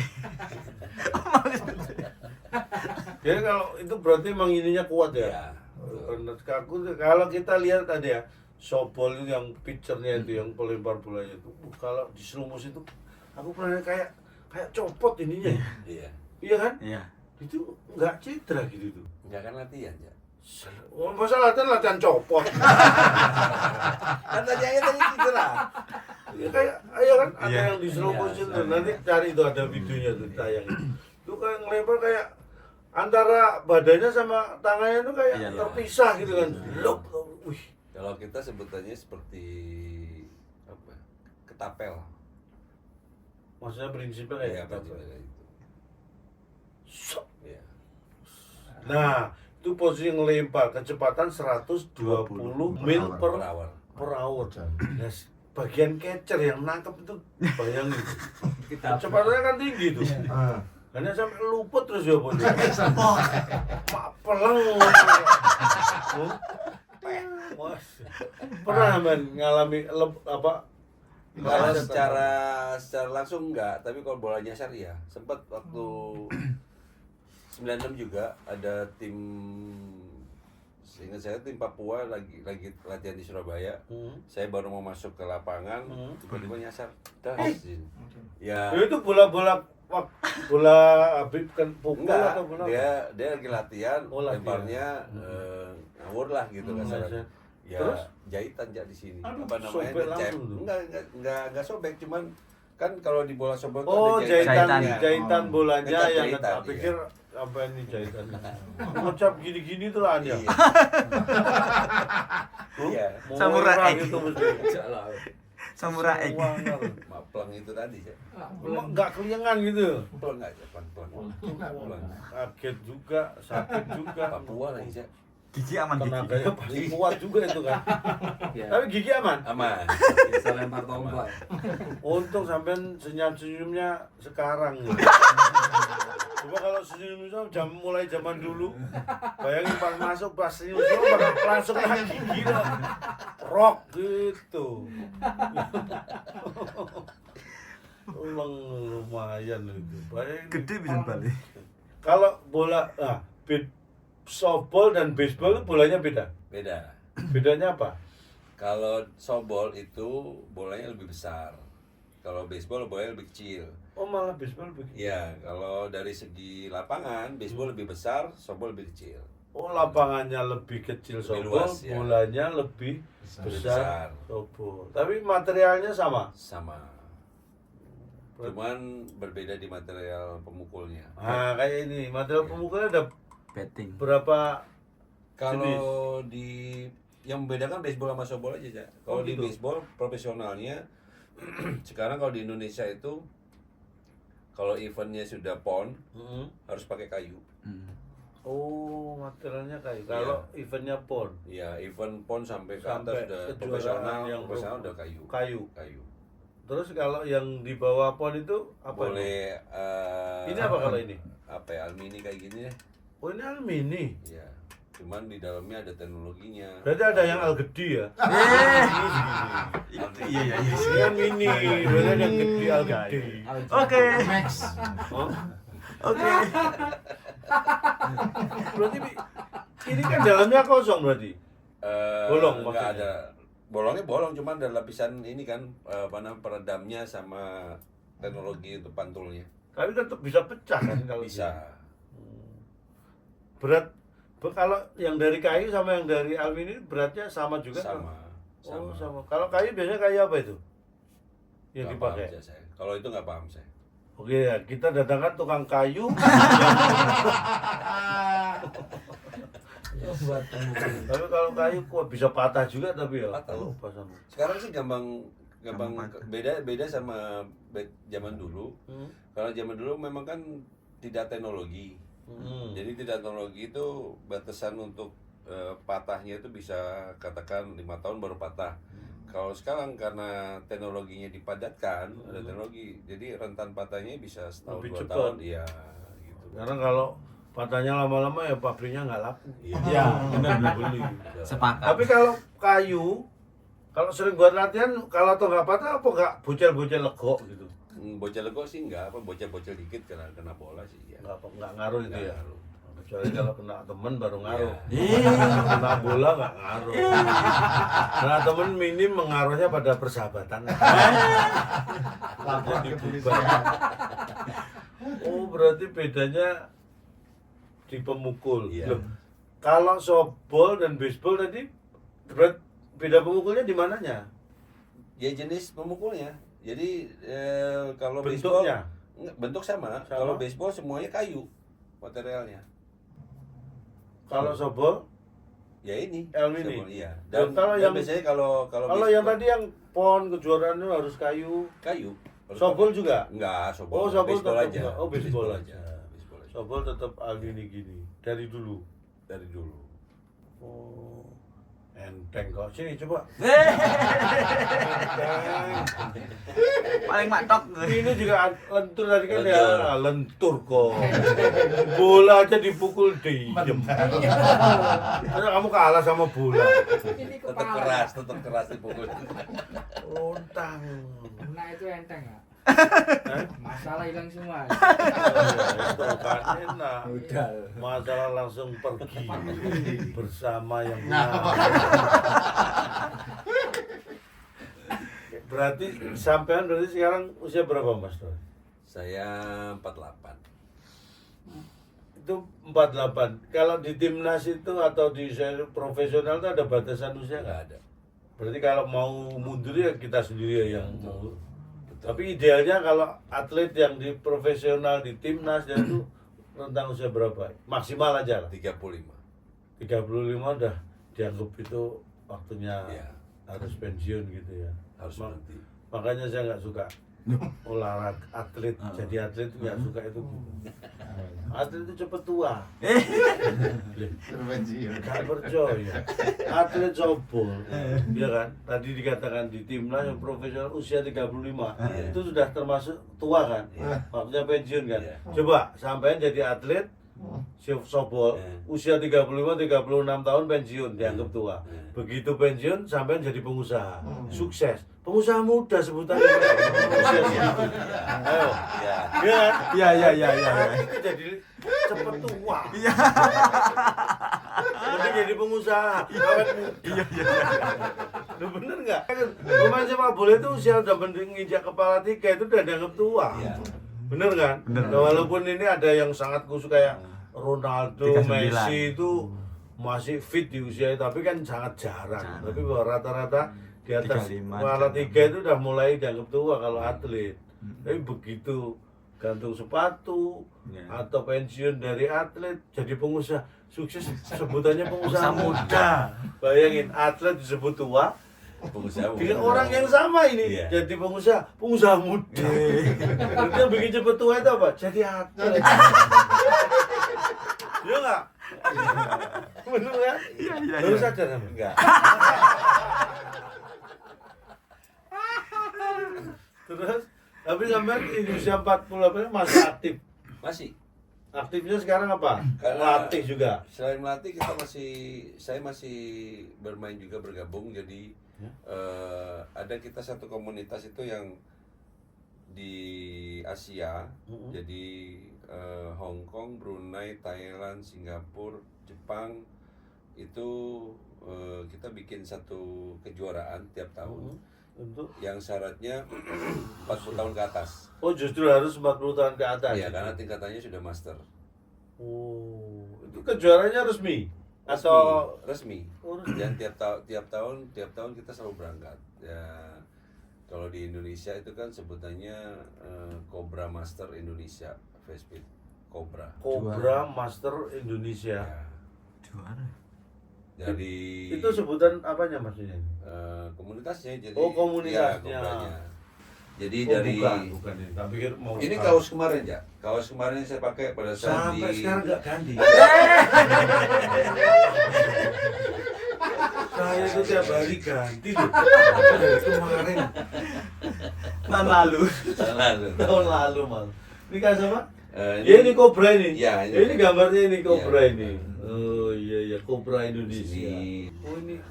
Jadi kalau itu berarti emang ininya kuat ya. Iya. Karena kalau kita lihat tadi ya, Sobol itu yang pitchernya itu yang pelempar bolanya itu, kalau di serumus itu aku pernah kayak copot ininya. Iya. Iya kan? Iya. Itu nggak cedera gitu tuh. Enggak kan latihan ya. Masa latihan copot. Kan tadi gitu lah. Ya kayak, ayo kan ada Iya. yang di slow Iya, motion iya. tuh, nanti cari itu ada videonya tuh tayangin. Itu kayak ngelempar kayak antara badannya sama tangannya tuh kayak Iya, iya. terpisah gitu kan. Lop, wih. Kalau kita sebutannya seperti apa? Ketapel. Maksudnya prinsipnya Ya, kayak gitu. kayak gitu. Sok. Ya. Nah, itu posisi ngelempar kecepatan 120 mil Per hour. per hour. Nah, bagian catcher yang nangkep itu bayangin. Kecepatannya kan tinggi tuh. Hanya sampai luput terus ya pun. Mak peleng. Mas, pernah men ngalami Kalau secara langsung enggak, tapi kalau bola nyasar ya. Sempat waktu 96 juga ada tim, seingat saya tim Papua lagi latihan di Surabaya. Saya baru mau masuk ke lapangan, tiba-tiba nyasar. Das. Ya. itu bola Habib kan pukul Enggak, atau bola? dia lagi latihan, Oh, latihan. lemparnya ngawur lah gitu kasarnya. Ya, Terus? jahitan di sini. Aduh, Apa namanya? sobek Ngecep. langsung tuh. Enggak sobek, cuman kan kalau di bola sobek tuh Oh, ada jahitan bolanya Ngecap yang jahitan, tak pikir apa ini jahitan. Ngecap gini-gini tuh lah dia. Iya. Iya. Mau Samurai merah X. gitu mesti. Samurai X. Wangar. Maplang itu tadi ya. Emang nggak keliangan gitu. Pelan aja, pelan. Kaget juga, sakit juga. Papua lagi ya. Gigi aman gigi. Tenaganya pasti kuat juga itu kan. Ya. Tapi gigi aman. Aman. Bisa lempar tombak. Untung sampean senyum-senyumnya sekarang. Coba kalau senyum-senyum mulai zaman dulu, bayangin pas masuk pas senyum-senyum langsung lagi gila. Rock gitu. Ulang lumayan itu. Bayangin. Gede bisa balik. Kalau bola softball dan baseball itu bolanya beda. Beda. Bedanya apa? Kalau softball itu bolanya lebih besar. Kalau baseball bolanya lebih kecil. Oh malah baseball begitu. Iya, kalau dari segi lapangan, baseball lebih besar, softball lebih kecil. Oh lapangannya lebih kecil Lebih softball, luas, ya. bolanya lebih Besar. besar softball. Tapi materialnya sama. Sama. Cuman berbeda di material pemukulnya. Nah kayak ini material pemukulnya ada Betting. berapa? Kalau di yang membedakan baseball sama softball aja, Cak. Kalau Oh, di gitu. baseball profesionalnya sekarang kalau di Indonesia itu kalau eventnya sudah pon harus pakai kayu. Oh materialnya kayak kalau eventnya pon. Ya, event pon sampai ke Sampai atas udah kejuaraan profesional, yang profesional udah kayu. Kayu. Terus kalau yang di bawah pon itu apa? Boleh Ini apa kalau ini? apa ya, alumni kayak gini ya. Oh ini alumini. Iya. Cuman di dalamnya ada teknologinya. Berarti ada yang algedi ya? Itu iya. Ini kan mini, berarti ada yang gede algedi. Oke. Max. Oh, Oke. berarti ini kan dalamnya kosong berarti. Bolong nggak maksudnya? ada. Bolongnya bolong, cuman ada lapisan ini kan apa namanya peredamnya sama teknologi untuk pantulnya. Tapi tetap bisa pecah kan kalau Bisa. berat kalau yang dari kayu sama yang dari aluminium beratnya sama juga kan? Sama. Oh sama. Kalau kayu biasanya kayu apa itu yang Nggak paham dipakai? saya, saya. Kalau itu nggak paham saya. Oke ya, kita datangkan tukang kayu. Buat pemukul. Tapi kalau kayu kok bisa patah juga tapi ya. Patah. Kalau pasang. Sekarang sih gampang Gampang patah. beda sama zaman dulu. Kalau zaman dulu memang kan tidak teknologi. Jadi tidak teknologi itu batasan untuk patahnya itu bisa katakan 5 tahun baru patah. Kalau sekarang karena teknologinya dipadatkan, ada teknologi, jadi rentan patahnya bisa setahun Lebih 2 cepat. tahun, iya gitu. Karena kalau patahnya lama-lama ya pabriknya nggak laku. Iya. benar beli. Sepakat. Tapi kalau kayu, kalau sering buat latihan, kalau atau nggak patah apa nggak bocel-bocel legok gitu? Bocah lego sih enggak, apa bocah-bocah dikit kena bola sih ya. Nggak ngaruh itu Nggak ya. ngaruh. Kecuali kalau kena temen baru ngaruh. Iya. Kalau kena bola nggak ngaruh. Kena temen minim mengaruhnya pada persahabatan. Jadi bubar. Oh berarti bedanya di pemukul. Iya. Loh, Kalau softball dan baseball tadi beda pemukulnya di mananya? Ya jenis pemukulnya. Jadi kalau Bentuknya? baseball bentuk sama. Kalau baseball semuanya kayu materialnya. Kalau softball? Ya ini. Aluminium. Iya. Dan kalau dan yang biasanya kalau yang tadi yang pon kejuaraan itu harus kayu. kayu. Softball juga? Enggak, softball. Oh, softball baseball tetap aja. enggak. Oh, baseball aja. Baseball aja. Softball tetap aluminium gini dari dulu. Dari dulu. Oh, enteng kok. Sini coba. Paling matok. Ini juga lentur tadi kan ya. Lentur. Lentur kok. Bola aja dipukul diem. Karena kamu kalah sama bola. Ini Tetap kepala. keras dipukul. Lontang. Nah itu enteng nggak? Masalah hilang semua. Itu kan enak. Udah. Masalah langsung pergi bersama yang benar. Berarti sampean sekarang usia berapa Mas Doi? Saya 48. Itu 48. Kalau di timnas itu atau di profesional itu ada batasan usia Enggak nggak? ada. Berarti kalau mau mundur ya kita sendiri yang mau. Betul. Tapi idealnya kalau atlet yang di profesional di timnas ya itu rentang usia berapa? Maksimal aja lah. 35. 35 udah dianggap itu waktunya Iya. harus pensiun gitu ya. Harus berhenti. Makanya saya nggak suka olahraga atlet, jadi atlet itu nggak suka itu. Atlet itu cepet tua. Nggak percaya. Atlet softball, ya kan? Tadi dikatakan di timnas yang profesional usia 35 itu sudah termasuk tua kan? Waktunya pensiun kan? Iya. Coba sampai jadi atlet softball usia 35-36 tahun pensiun dianggap tua. Begitu pensiun sampai jadi pengusaha. Sukses. Pengusaha muda sebutannya. Usia segitu. Ayo. Iya. Iya. Itu jadi cepet tua. Iya. Mending jadi pengusaha. Awet muda. Lu bener nggak? Pemain sepak bola itu usia udah menginjak kepala 3 itu udah dianggap tua. Iya. Bener kan? Nah, walaupun ini ada yang sangat khusus kayak Ronaldo, 39. Messi itu masih fit di usia itu, tapi kan sangat jarang. Tapi bahwa rata-rata di atas 35, kepala 3 itu udah mulai dianggap tua kalau atlet. Tapi begitu gantung sepatu atau pensiun dari atlet jadi pengusaha sukses, sebutannya pengusaha muda. Bayangin atlet disebut tua, Pengusaha. dengan orang yang sama ini Iya. jadi pengusaha muda. Berarti yang bikin cepet tua itu apa? Jadi atlet. Iya nggak? Bener kan? Iya. Baru sadar apa? Enggak. Terus, tapi sampai di usia 40 masih aktif. Masih. Aktifnya sekarang apa? Karena- Latih juga. Selain melatih saya masih bermain juga bergabung jadi ada kita satu komunitas itu yang di Asia. Jadi Hong Kong, Brunei, Thailand, Singapura, Jepang itu kita bikin satu kejuaraan tiap tahun Untuk yang syaratnya 40 tahun ke atas. oh justru harus 40 tahun ke atas. Iya, karena tingkatannya sudah master. Oh, itu kejuaraannya resmi atau Resmi. Oh, resmi. Dan tiap tahun kita selalu berangkat. Ya, kalau di Indonesia itu kan sebutannya Cobra Master Indonesia Fastpit Cobra. Cobra Master Indonesia. Ya, Juara. dari Itu sebutan apanya maksudnya? komunitasnya jadi. Oh, komunitasnya. Ya, Cobranya. Jadi Oh, dari bukan ini. Tak pikir mau ini kaos kemarin ya. Kaos kemarin saya pakai pada saat sampai di sekarang nggak ganti. Saya itu tiap hari ganti loh. Dari kemarin Tahun lalu. tahun lalu mal. Ini kan sama? ini- Ya ini Cobra ini. Ya, ini gambarnya ini Cobra Iya. ini. Oh iya Cobra Indonesia. Sini.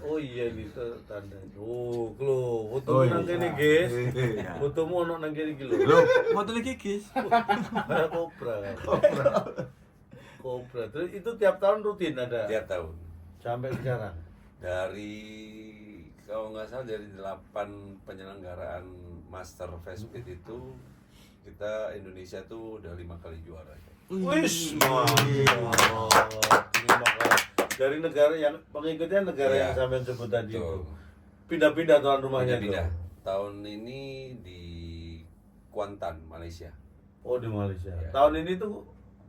Oh iya ini tanda. Oh, klo, foto Oh, nang iya. kene, guys. Iya. Fotomu ono nang kene iki lho. Lo foto lagi guys. Ada Cobra. Cobra. Terus itu tiap tahun rutin ada. tiap tahun. Sampai sekarang. Dari kalau nggak salah dari 8 penyelenggaraan Master Fastpit itu kita Indonesia tuh udah 5 kali juara. Wis, mantap. Terima kasih. dari negara yang pengikutnya negara Iya. yang sampean sebut tadi Betul. itu. Pindah-pindah tuan rumahnya itu. Pindah-pindah. Tahun ini di Kuantan, Malaysia. Oh di Malaysia. Iya. Tahun ini tuh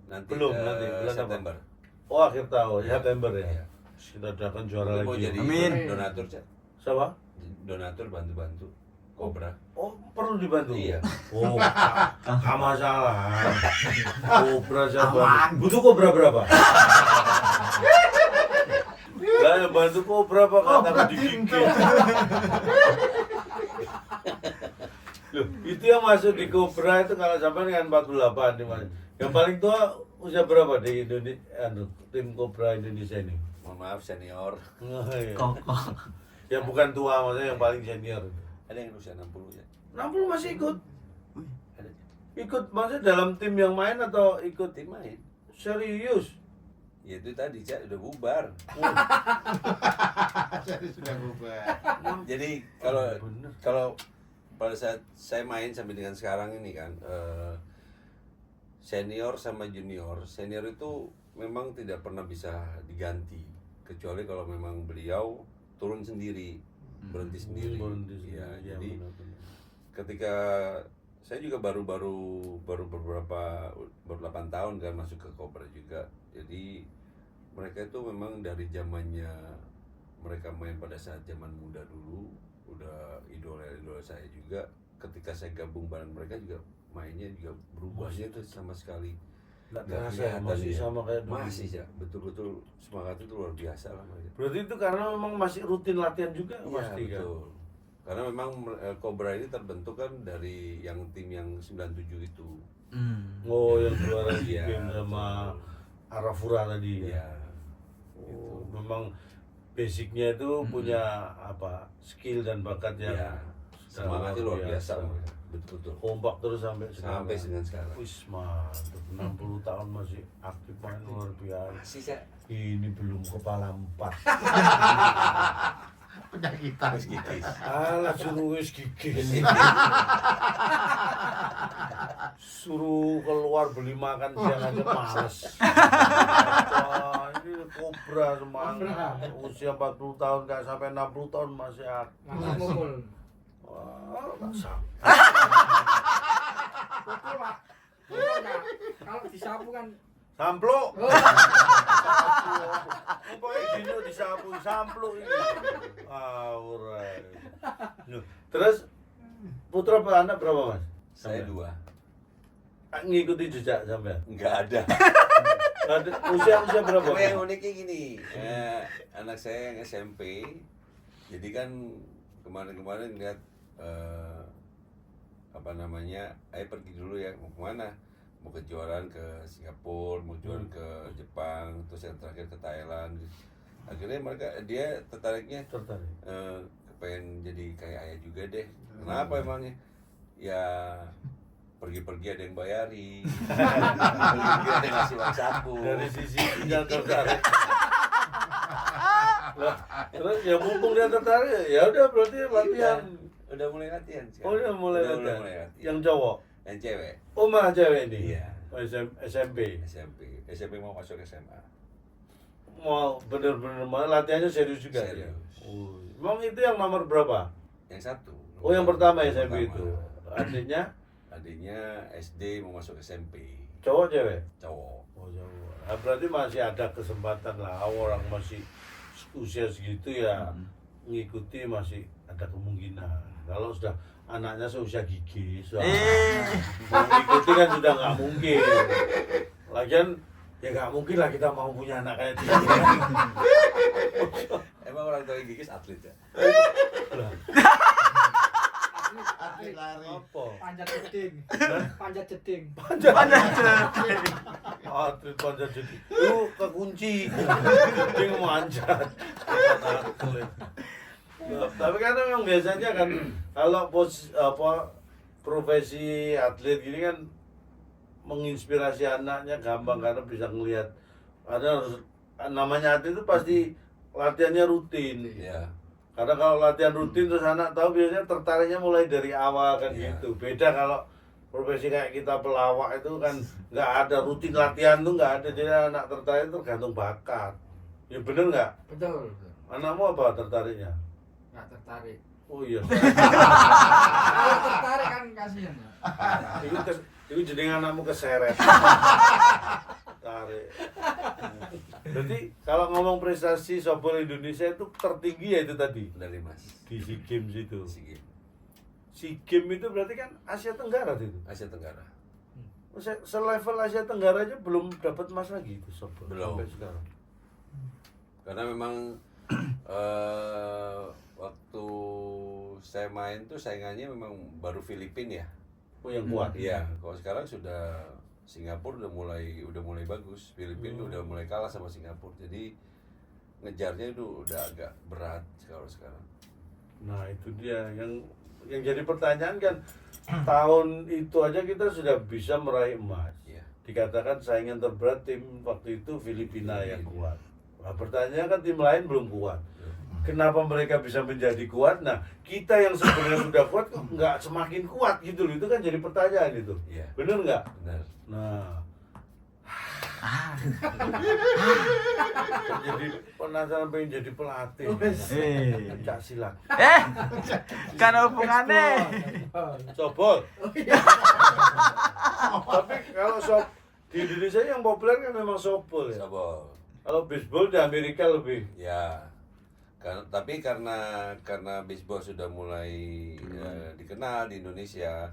Nanti belum nanti bulan September. apa? Oh akhir tahun Iya. September ya. Iya. Kita akan juara Itu mau lagi. jadi Amin. donatur, Cak. Siapa? Donatur bantu-bantu Kobra. Oh perlu dibantu. Iya. Oh nggak masalah. Kobra siapa? Butuh kobra berapa? Lah yang bantu kobra apa kata digigit. Loh, itu yang masuk di Kobra itu kalau sampai dengan 48 nih Mas. Yang paling tua usia berapa di Indonesia tim Kobra Indonesia ini? Mohon maaf senior. Oh, iya. Kokoh. Ya bukan tua maksudnya yang paling senior. Ada yang usia 60 ya. 60 masih ikut. Ada Ikut maksudnya dalam tim yang main atau ikut tim main. serius? Ya itu tadi Cak udah bubar. Sudah bubar. Jadi kalau Bener. kalau pada saat saya main sampai dengan sekarang ini kan senior sama junior, senior itu memang tidak pernah bisa diganti kecuali kalau memang beliau turun sendiri, berhenti sendiri. Berhenti Ya, sendiri. Ya, jadi benar-benar. ketika saya juga baru beberapa 8 tahun kan masuk ke Kobra juga. Jadi mereka itu memang dari zamannya mereka main pada saat zaman muda dulu udah idola saya juga. Ketika saya gabung bareng mereka juga mainnya juga berubahnya itu sama sekali Nggak nggak terasa kelihatan masih ya. sama kayak dulu. Masih ya, betul-betul semangat itu luar biasa lah mereka. Berarti itu karena memang masih rutin latihan juga Iya, pasti kan. betul. Karena memang Kobra ini terbentuk kan dari yang tim yang 97 itu. Oh yang juara Iya, game sama betul. Arafura tadi. Iya. Oh, memang basicnya itu punya apa skill dan bakat yang Iya. sudah Semangatnya luar biasa mereka. Betul-betul. kompak terus sampai sekarang. Sampai dengan sekarang. Wis mantap, 60 tahun masih aktif main luar biasa. Masih Cak. Ini belum kepala 4. Penyakitan. Wis gigis. Alah suruh wis gigis. Suruh keluar beli makan siang aja males. Wah, ini Kobra semangat. Usia 40 tahun nggak sampai 60 tahun masih aktif. Langsung ngumpul. Wah, nggak sampai. Ngumpul, Pak. Ngumpul, Kak. Kalau disapu kan Samplo. oh, Pokoknya gini disapu, samplo ini. Ora. Terus putra anak berapa Mas? Saya 2. Ngikuti jejak sampai. Enggak ada. Usia berapa? Cuma yang uniknya gini, anak saya yang SMP, jadi kan kemarin-kemarin lihat apa namanya, ayo pergi dulu ya, mau kemana? Mau kejuaraan ke Singapura, mau jualan ke Jepang, terus yang terakhir ke Thailand. Akhirnya dia tertariknya Tertarik. pengen jadi kayak ayah juga deh. Kenapa emangnya? Ya pergi-pergi ada yang bayari, pergi ada yang ngasih uang saku. Dari sisi dia tertarik. Lah, terus ya mumpung dia tertarik, ya udah berarti latihan. Udah mulai latihan sekarang. Oh, dia mulai Udah latihan. mulai latihan. Yang cowok. Yang cewek Oh, malah cewek ini. Iya. Oh, SMP. SMP mau masuk SMA. Mau bener-bener mau latihannya serius juga Serius. ya. Oh, emang itu yang nomor berapa? Yang satu. Oh, yang pertama Yang SMP pertama. itu. Adiknya Adiknya SD mau masuk SMP. cowok cewek? Cowok. Oh, cowok. Nah, berarti masih ada kesempatan lah orang masih usia segitu ya mengikuti masih ada kemungkinan. Kalau sudah anaknya seusia gigis, wah, mau mengikuti kan sudah nggak mungkin. Lagian ya nggak mungkin lah kita mau punya anak kayak dia. Emang orang tua yang gigis atlet ya? Atlet lari. Apa? panjat jeding. Panjat jeding. Atlet panjat jadi itu kekunci. Dia manjat. Atlet. Nah, tapi kan memang biasanya kan kalau profesi atlet gini kan menginspirasi anaknya gampang karena bisa ngelihat ada harus namanya atlet itu pasti latihannya rutin. Iya. Karena kalau latihan rutin terus anak tahu biasanya tertariknya mulai dari awal kan Iya. gitu. Beda kalau profesi kayak kita pelawak itu kan nggak ada rutin latihan tuh nggak ada, jadi anak tertarik tergantung bakat. Ya bener nggak? Betul. Anakmu apa tertariknya? Nggak tertarik. Oh iya. Kalau tertarik kan kasihan ya. Itu jeneng anakmu keseret. Tarik. Berarti kalau ngomong prestasi softball Indonesia itu tertinggi ya itu tadi Dari Mas. di SEA Games itu. SEA Games. SEA Games itu berarti kan Asia Tenggara itu. Asia Tenggara. Selevel Asia Tenggara aja belum dapat emas lagi itu softball Belum. sampai sekarang. Karena memang waktu saya main tuh saingannya memang baru Filipina ya. Oh yang kuat. Iya, kalau sekarang sudah Singapura udah mulai bagus, Filipina udah mulai kalah sama Singapura. Jadi ngejarnya itu udah agak berat kalau sekarang. Nah itu dia yang jadi pertanyaan kan tahun itu aja kita sudah bisa meraih emas. Iya. Dikatakan saingan terberat tim waktu itu Filipina yang kuat. Nah pertanyaannya kan tim lain belum kuat. Kenapa mereka bisa menjadi kuat? Nah kita yang sebenarnya sudah kuat kok nggak semakin kuat gitu loh. Itu kan jadi pertanyaan itu. Iya. Bener nggak? Benar. Nah jadi penasaran pengen jadi pelatih. Pencak silat. Kan hubungannya. Softball. Tapi kalau di Indonesia yang populer kan memang softball ya. Softball. Kalau baseball di Amerika lebih. Ya. Tapi karena baseball sudah mulai dikenal di Indonesia,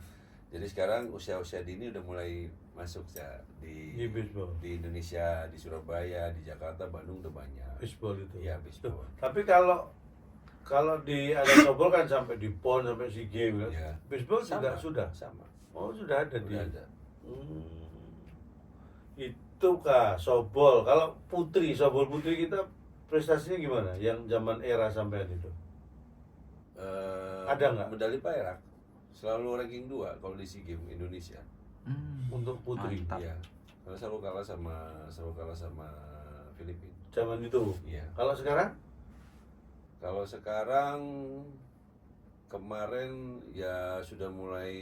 jadi sekarang usia-usia dini udah mulai masuk ya Di baseball. di Indonesia, di Surabaya, di Jakarta, Bandung udah banyak. Baseball itu. Iya, baseball. Tapi kalau di ada softball kan sampai di PON sampai SEA Games kan. Iya. Baseball Sama, juga sudah. sama. Oh sudah ada di. Udah ada. Itu kah softball. Kalau softball putri kita prestasinya gimana? Yang zaman era sampean itu. Ada nggak? Medali perak. Selalu ranking 2 kalau di SEA Games Indonesia. Untuk putri Mantap. Iya. Karena selalu kalah sama Filipina. zaman itu. Iya. Kalau sekarang Kalau sekarang kemarin ya sudah mulai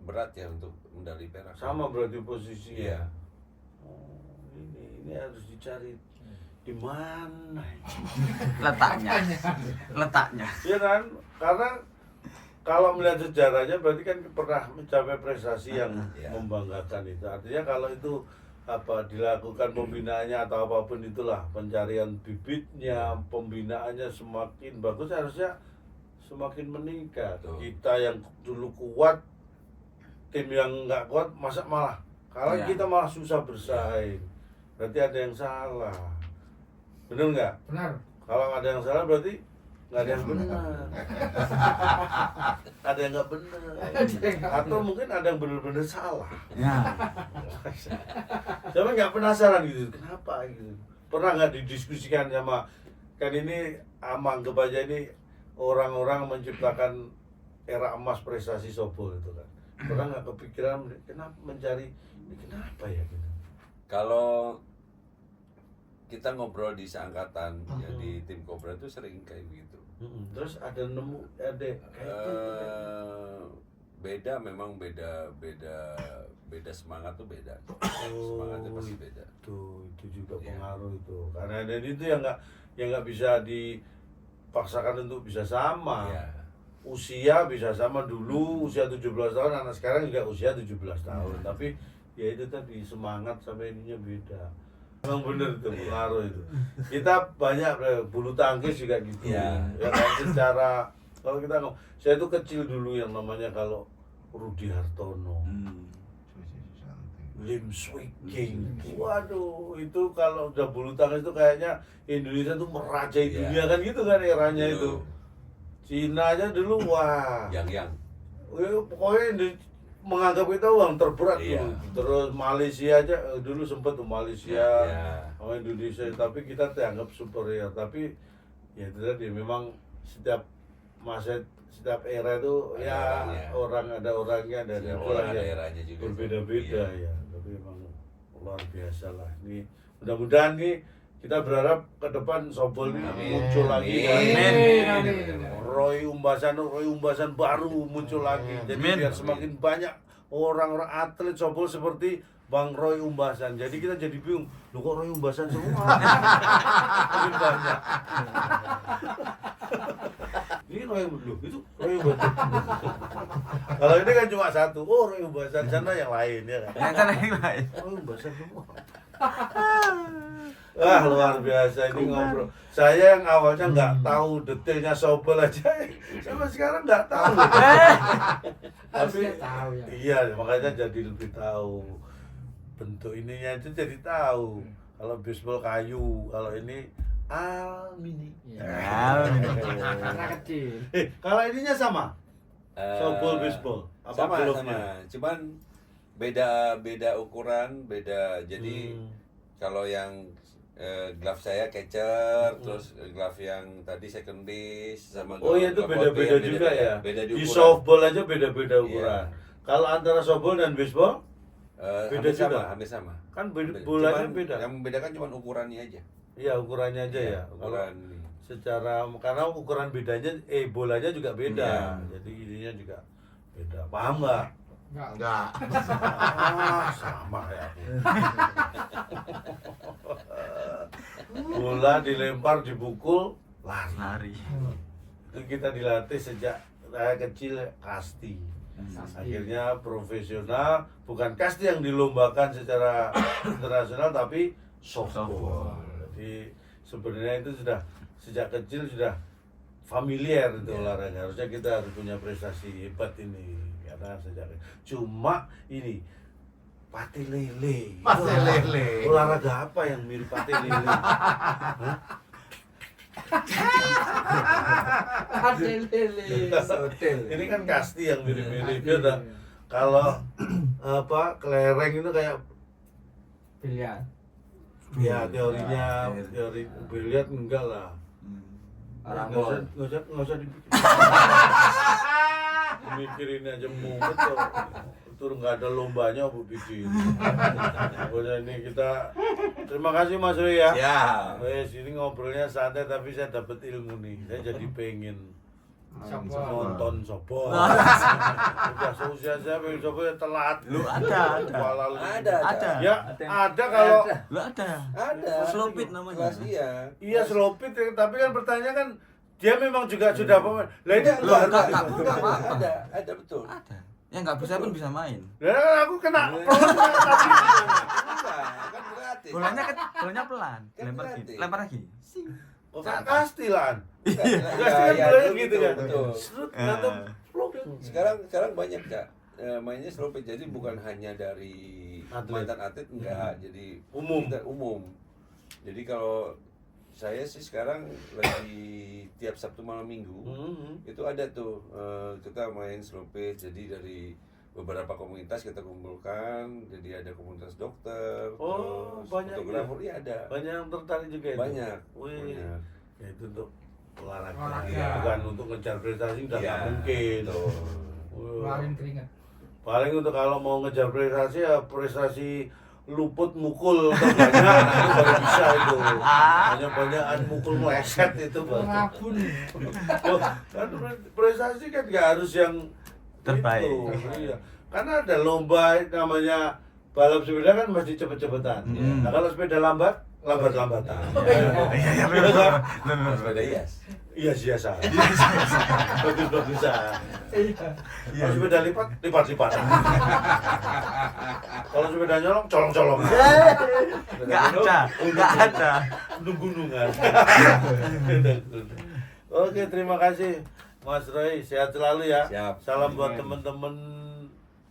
berat ya untuk medali perak. sama berarti posisinya. Iya. Oh, ini harus dicari di mana? Letaknya. Iya kan? Karena kalau melihat sejarahnya berarti kan pernah mencapai prestasi yang Iya. membanggakan itu. Artinya kalau itu dilakukan pembinaannya atau apapun itulah, pencarian bibitnya, pembinaannya semakin bagus, harusnya semakin meningkat. Betul. Kita yang dulu kuat, tim yang nggak kuat masa malah kalah, Iya. kita malah susah bersaing. Berarti ada yang salah. Bener nggak? Benar. Kalau ada yang salah berarti nggak ada yang benar. Ada yang nggak benar. Atau mungkin ada yang benar-benar salah. Ya. Saya nggak penasaran gitu, kenapa gitu. Pernah nggak didiskusikan sama, kan ini anggap aja ini orang-orang menciptakan era emas prestasi softball itu kan. Pernah nggak kepikiran kenapa mencari ini kenapa ya gitu. Kalau kita ngobrol di seangkatan ya di tim Cobra itu sering kayak begitu. Terus ada kayak itu. Beda memang beda semangat tuh beda. Semangatnya pasti beda. Itu juga Iya. pengaruh itu. Karena dan itu yang nggak bisa dipaksakan untuk bisa sama. Iya. Usia bisa sama dulu, usia 17 tahun, anak sekarang juga usia 17 tahun. Tapi ya itu tadi semangat sampai ininya beda. Memang bener itu pengaruh itu. Kita banyak bulu tangkis juga gitu. Iya. Ya kan secara kalau kita saya itu kecil dulu yang namanya kalau Rudi Hartono, Lim Swee King. Waduh, itu kalau udah bulu tangkis itu kayaknya Indonesia tuh merajai Iya. dunia kan gitu kan eranya Betul. itu. Cina aja dulu wah. Yang Pokoknya menganggap kita uang terberat Iya. dulu. Terus Malaysia aja dulu sempat tuh Malaysia Iya. sama Indonesia, tapi kita dianggap superior. Tapi ya itu tadi memang setiap era itu ya orangnya. ada orangnya dan Setiap itu orang lah ada ya, eranya juga. berbeda-beda Iya. ya. Tapi memang luar biasa lah. Ini mudah-mudahan nih kita berharap ke depan softball ini muncul lagi kan. Amin. Roy Umbasan baru muncul lagi. Jadi Amin. biar semakin banyak orang-orang atlet softball seperti Bang Roy Umbasan. Jadi kita jadi bingung, loh kok Roy Umbasan semua? Makin banyak. Ini Roy, loh itu Roy Umbasan. Kalau ini kan cuma satu, oh Roy Umbasan, sana yang lain ya kan? Yang sana yang lain. Roy Umbasan semua. Wah luar biasa ini ngobrol. Saya yang awalnya nggak tahu detailnya softball aja, sampai sekarang nggak tahu. Harusnya tahu ya. Iya, makanya jadi lebih tahu. Bentuk ininya itu jadi tahu. Kalau baseball kayu, kalau ini alumini. Karena kecil. Kalau ininya sama? Softball, baseball? Apa Sama, glove-nya? cuman beda ukuran, beda. Jadi kalau yang glove saya catcher, terus glove yang tadi second base sama Oh iya, itu glove beda-beda outfield, juga ya? Beda di Di ukuran. softball aja beda-beda ukuran. Iya. Kalau antara softball dan baseball? Beda hampir juga? hampir sama. Kan bolanya Cuman beda? Yang membedakan cuma ukurannya aja. Iya, ukurannya aja ya? Ukuran. Secara, karena ukuran bedanya, bolanya juga beda. Iya. Jadi ininya juga beda. Paham nggak? Enggak. Sama ya. Bola dilempar, dipukul, lari. Lari. Itu kita dilatih sejak saya kecil kasti. Akhirnya profesional, bukan kasti yang dilombakan secara internasional tapi softball. Jadi sebenarnya itu sudah sejak kecil sudah familiar itu olahraga. Harusnya kita harus punya prestasi hebat ini karena sejak cuma ini pate lele. Pate lele. Olahraga apa yang mirip pate lele? Hah? Ini kan kasti yang mirip-mirip ya. Dah. Kalau apa kelereng itu kayak Biliar. ya teorinya teori biliar enggak lah. Arambol. Nggak usah dipikirin. Mikirin aja mumet kok. Tur nggak ada lombanya apa bikin. Pokoknya ini kita terima kasih Mas Roy ya. Ya. Wes ini ngobrolnya santai tapi saya dapat ilmu nih. Saya jadi pengen nonton softball. Udah seusia saya pengen softball ya telat. Lu ada. Kepala lu. Ada. Ya ada kalau Lu ada. Ada. Slow pitch namanya. Kelas iya. iya slow pitch tapi kan pertanyaan kan dia memang juga sudah pemain. Lah ini Enggak, baru enggak, apa-apa. ada betul. Ada. Yang nggak bisa pun bisa main. Lah aku kena pelonnya tadi. Enggak, kan gratis. Bolanya pelan. Kan Lempar gratis. gitu. Lempar lagi. Oh kan kastilan. Iya, Kasti kan bolanya gitu kan. Betul. Serut atau plok. Sekarang banyak Kak. Mainnya slow pitch, jadi bukan hanya dari Atlet. mantan atlet enggak, jadi Umum. kita umum. Jadi kalau saya sih sekarang lagi tiap Sabtu malam Minggu itu ada tuh kita main slow pitch. Jadi dari beberapa komunitas kita kumpulkan, jadi ada komunitas dokter, Oh, terus banyak fotografer, iya ada. Banyak yang tertarik juga itu. Banyak. Wih. Banyak. Ya itu untuk olahraga. Olahraga. Bukan untuk ngejar prestasi udah Iya, nggak mungkin. betul. Wih. Keluarin keringat. Paling untuk kalau mau ngejar prestasi ya prestasi luput mukul banyak itu baru bisa itu. Banyak-banyakan mukul meleset itu baru. Ngabun. Oh, kan prestasi kan nggak harus yang Terbaik. itu. Iya. Karena ada lomba namanya balap sepeda kan mesti cepet-cepetan. Nah kalau sepeda lambat-lambatan. Iya, benar. Sepeda hias. Iya biasa. Bagus-bagusan. Kalau sepeda lipat-lipat. Kalau sepeda nyolong, colong-colong. Nggak ada. Gunung-gunungan. Oke, terima kasih Mas Roy. Sehat selalu ya. Siap. Salam buat teman-teman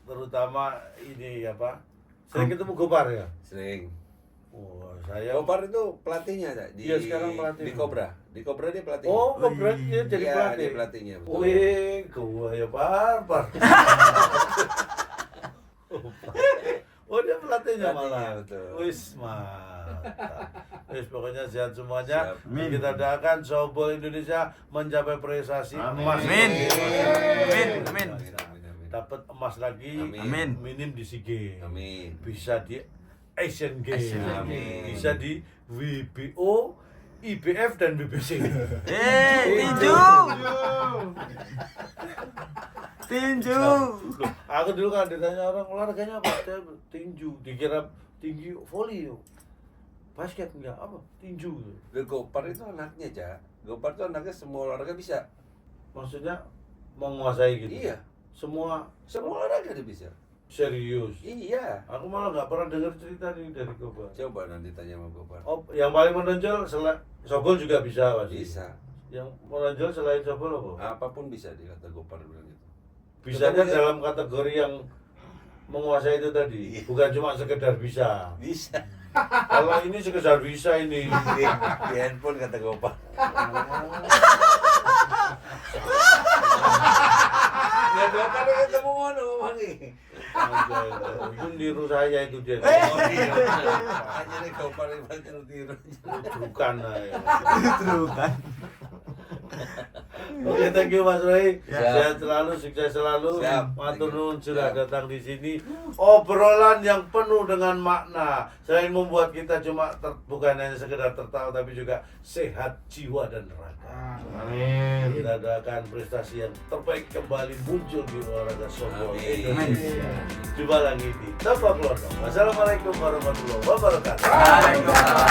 terutama ini apa? Saya ketemu Gopar ya. Sering. Oh, saya. Gopar itu pelatihnya Kak, di Iya, sekarang pelatih. di Cobra. Di Cobra dia pelatih. Oh, Gopar dia jadi Iya, pelatih. dia pelatihnya. Betul. Wih, gua ya Par. Oh, dia pelatihnya malah. Betul. Wis, mantap. Wis, pokoknya sehat semuanya. Siap. Kita doakan softball Indonesia mencapai prestasi emas. Amin. Amin. Amin. Dapat emas lagi. Amin. Minim di SEA Games. Amin. Bisa di Asian Games. Amin. Bisa di WBO, IBF dan BBC. Tinju. Tinju. Loh, aku dulu kan ditanya orang olahraganya apa? Saya tinju, dikira tinggi volley. Basket enggak apa? Tinju. The Gopar itu anaknya, Cak. Gopar itu anaknya semua olahraga bisa. Maksudnya menguasai gitu. Iya, Semua olahraga dia bisa. serius. Iya. Aku malah nggak pernah dengar cerita nih dari Gopar. Coba nanti tanya sama Gopar. Oh, yang paling menonjol sobol juga bisa pasti. Bisa. Yang menonjol selain sobol apa? Apapun bisa dia kata Gopar bilang gitu. Bisanya Ketemu dia- dalam kategori yang menguasai itu tadi, Iya. bukan cuma sekedar bisa. Bisa. Kalau ini sekedar bisa ini. Di handphone kata Gopar. Ya Gopar kan ketemu ngono mangi. Itu niru saya itu dia. Oh iya. Hanya nih Gopar ibaratnya tiru. Bukan ya. Terus kan. Oke, thank you Mas Roy. Siap. Sehat selalu, sukses selalu. Siap. Matur Thank you. nuwun sudah Siap. datang di sini. Obrolan yang penuh dengan makna. Selain membuat kita cuma bukan hanya sekedar tertawa tapi juga sehat jiwa dan raga. Amin. Kita doakan prestasi yang terbaik kembali muncul di olahraga softball Amin. Indonesia. Jumpa lagi di Tapak London. Wassalamualaikum warahmatullahi wabarakatuh. Waalaikumsalam.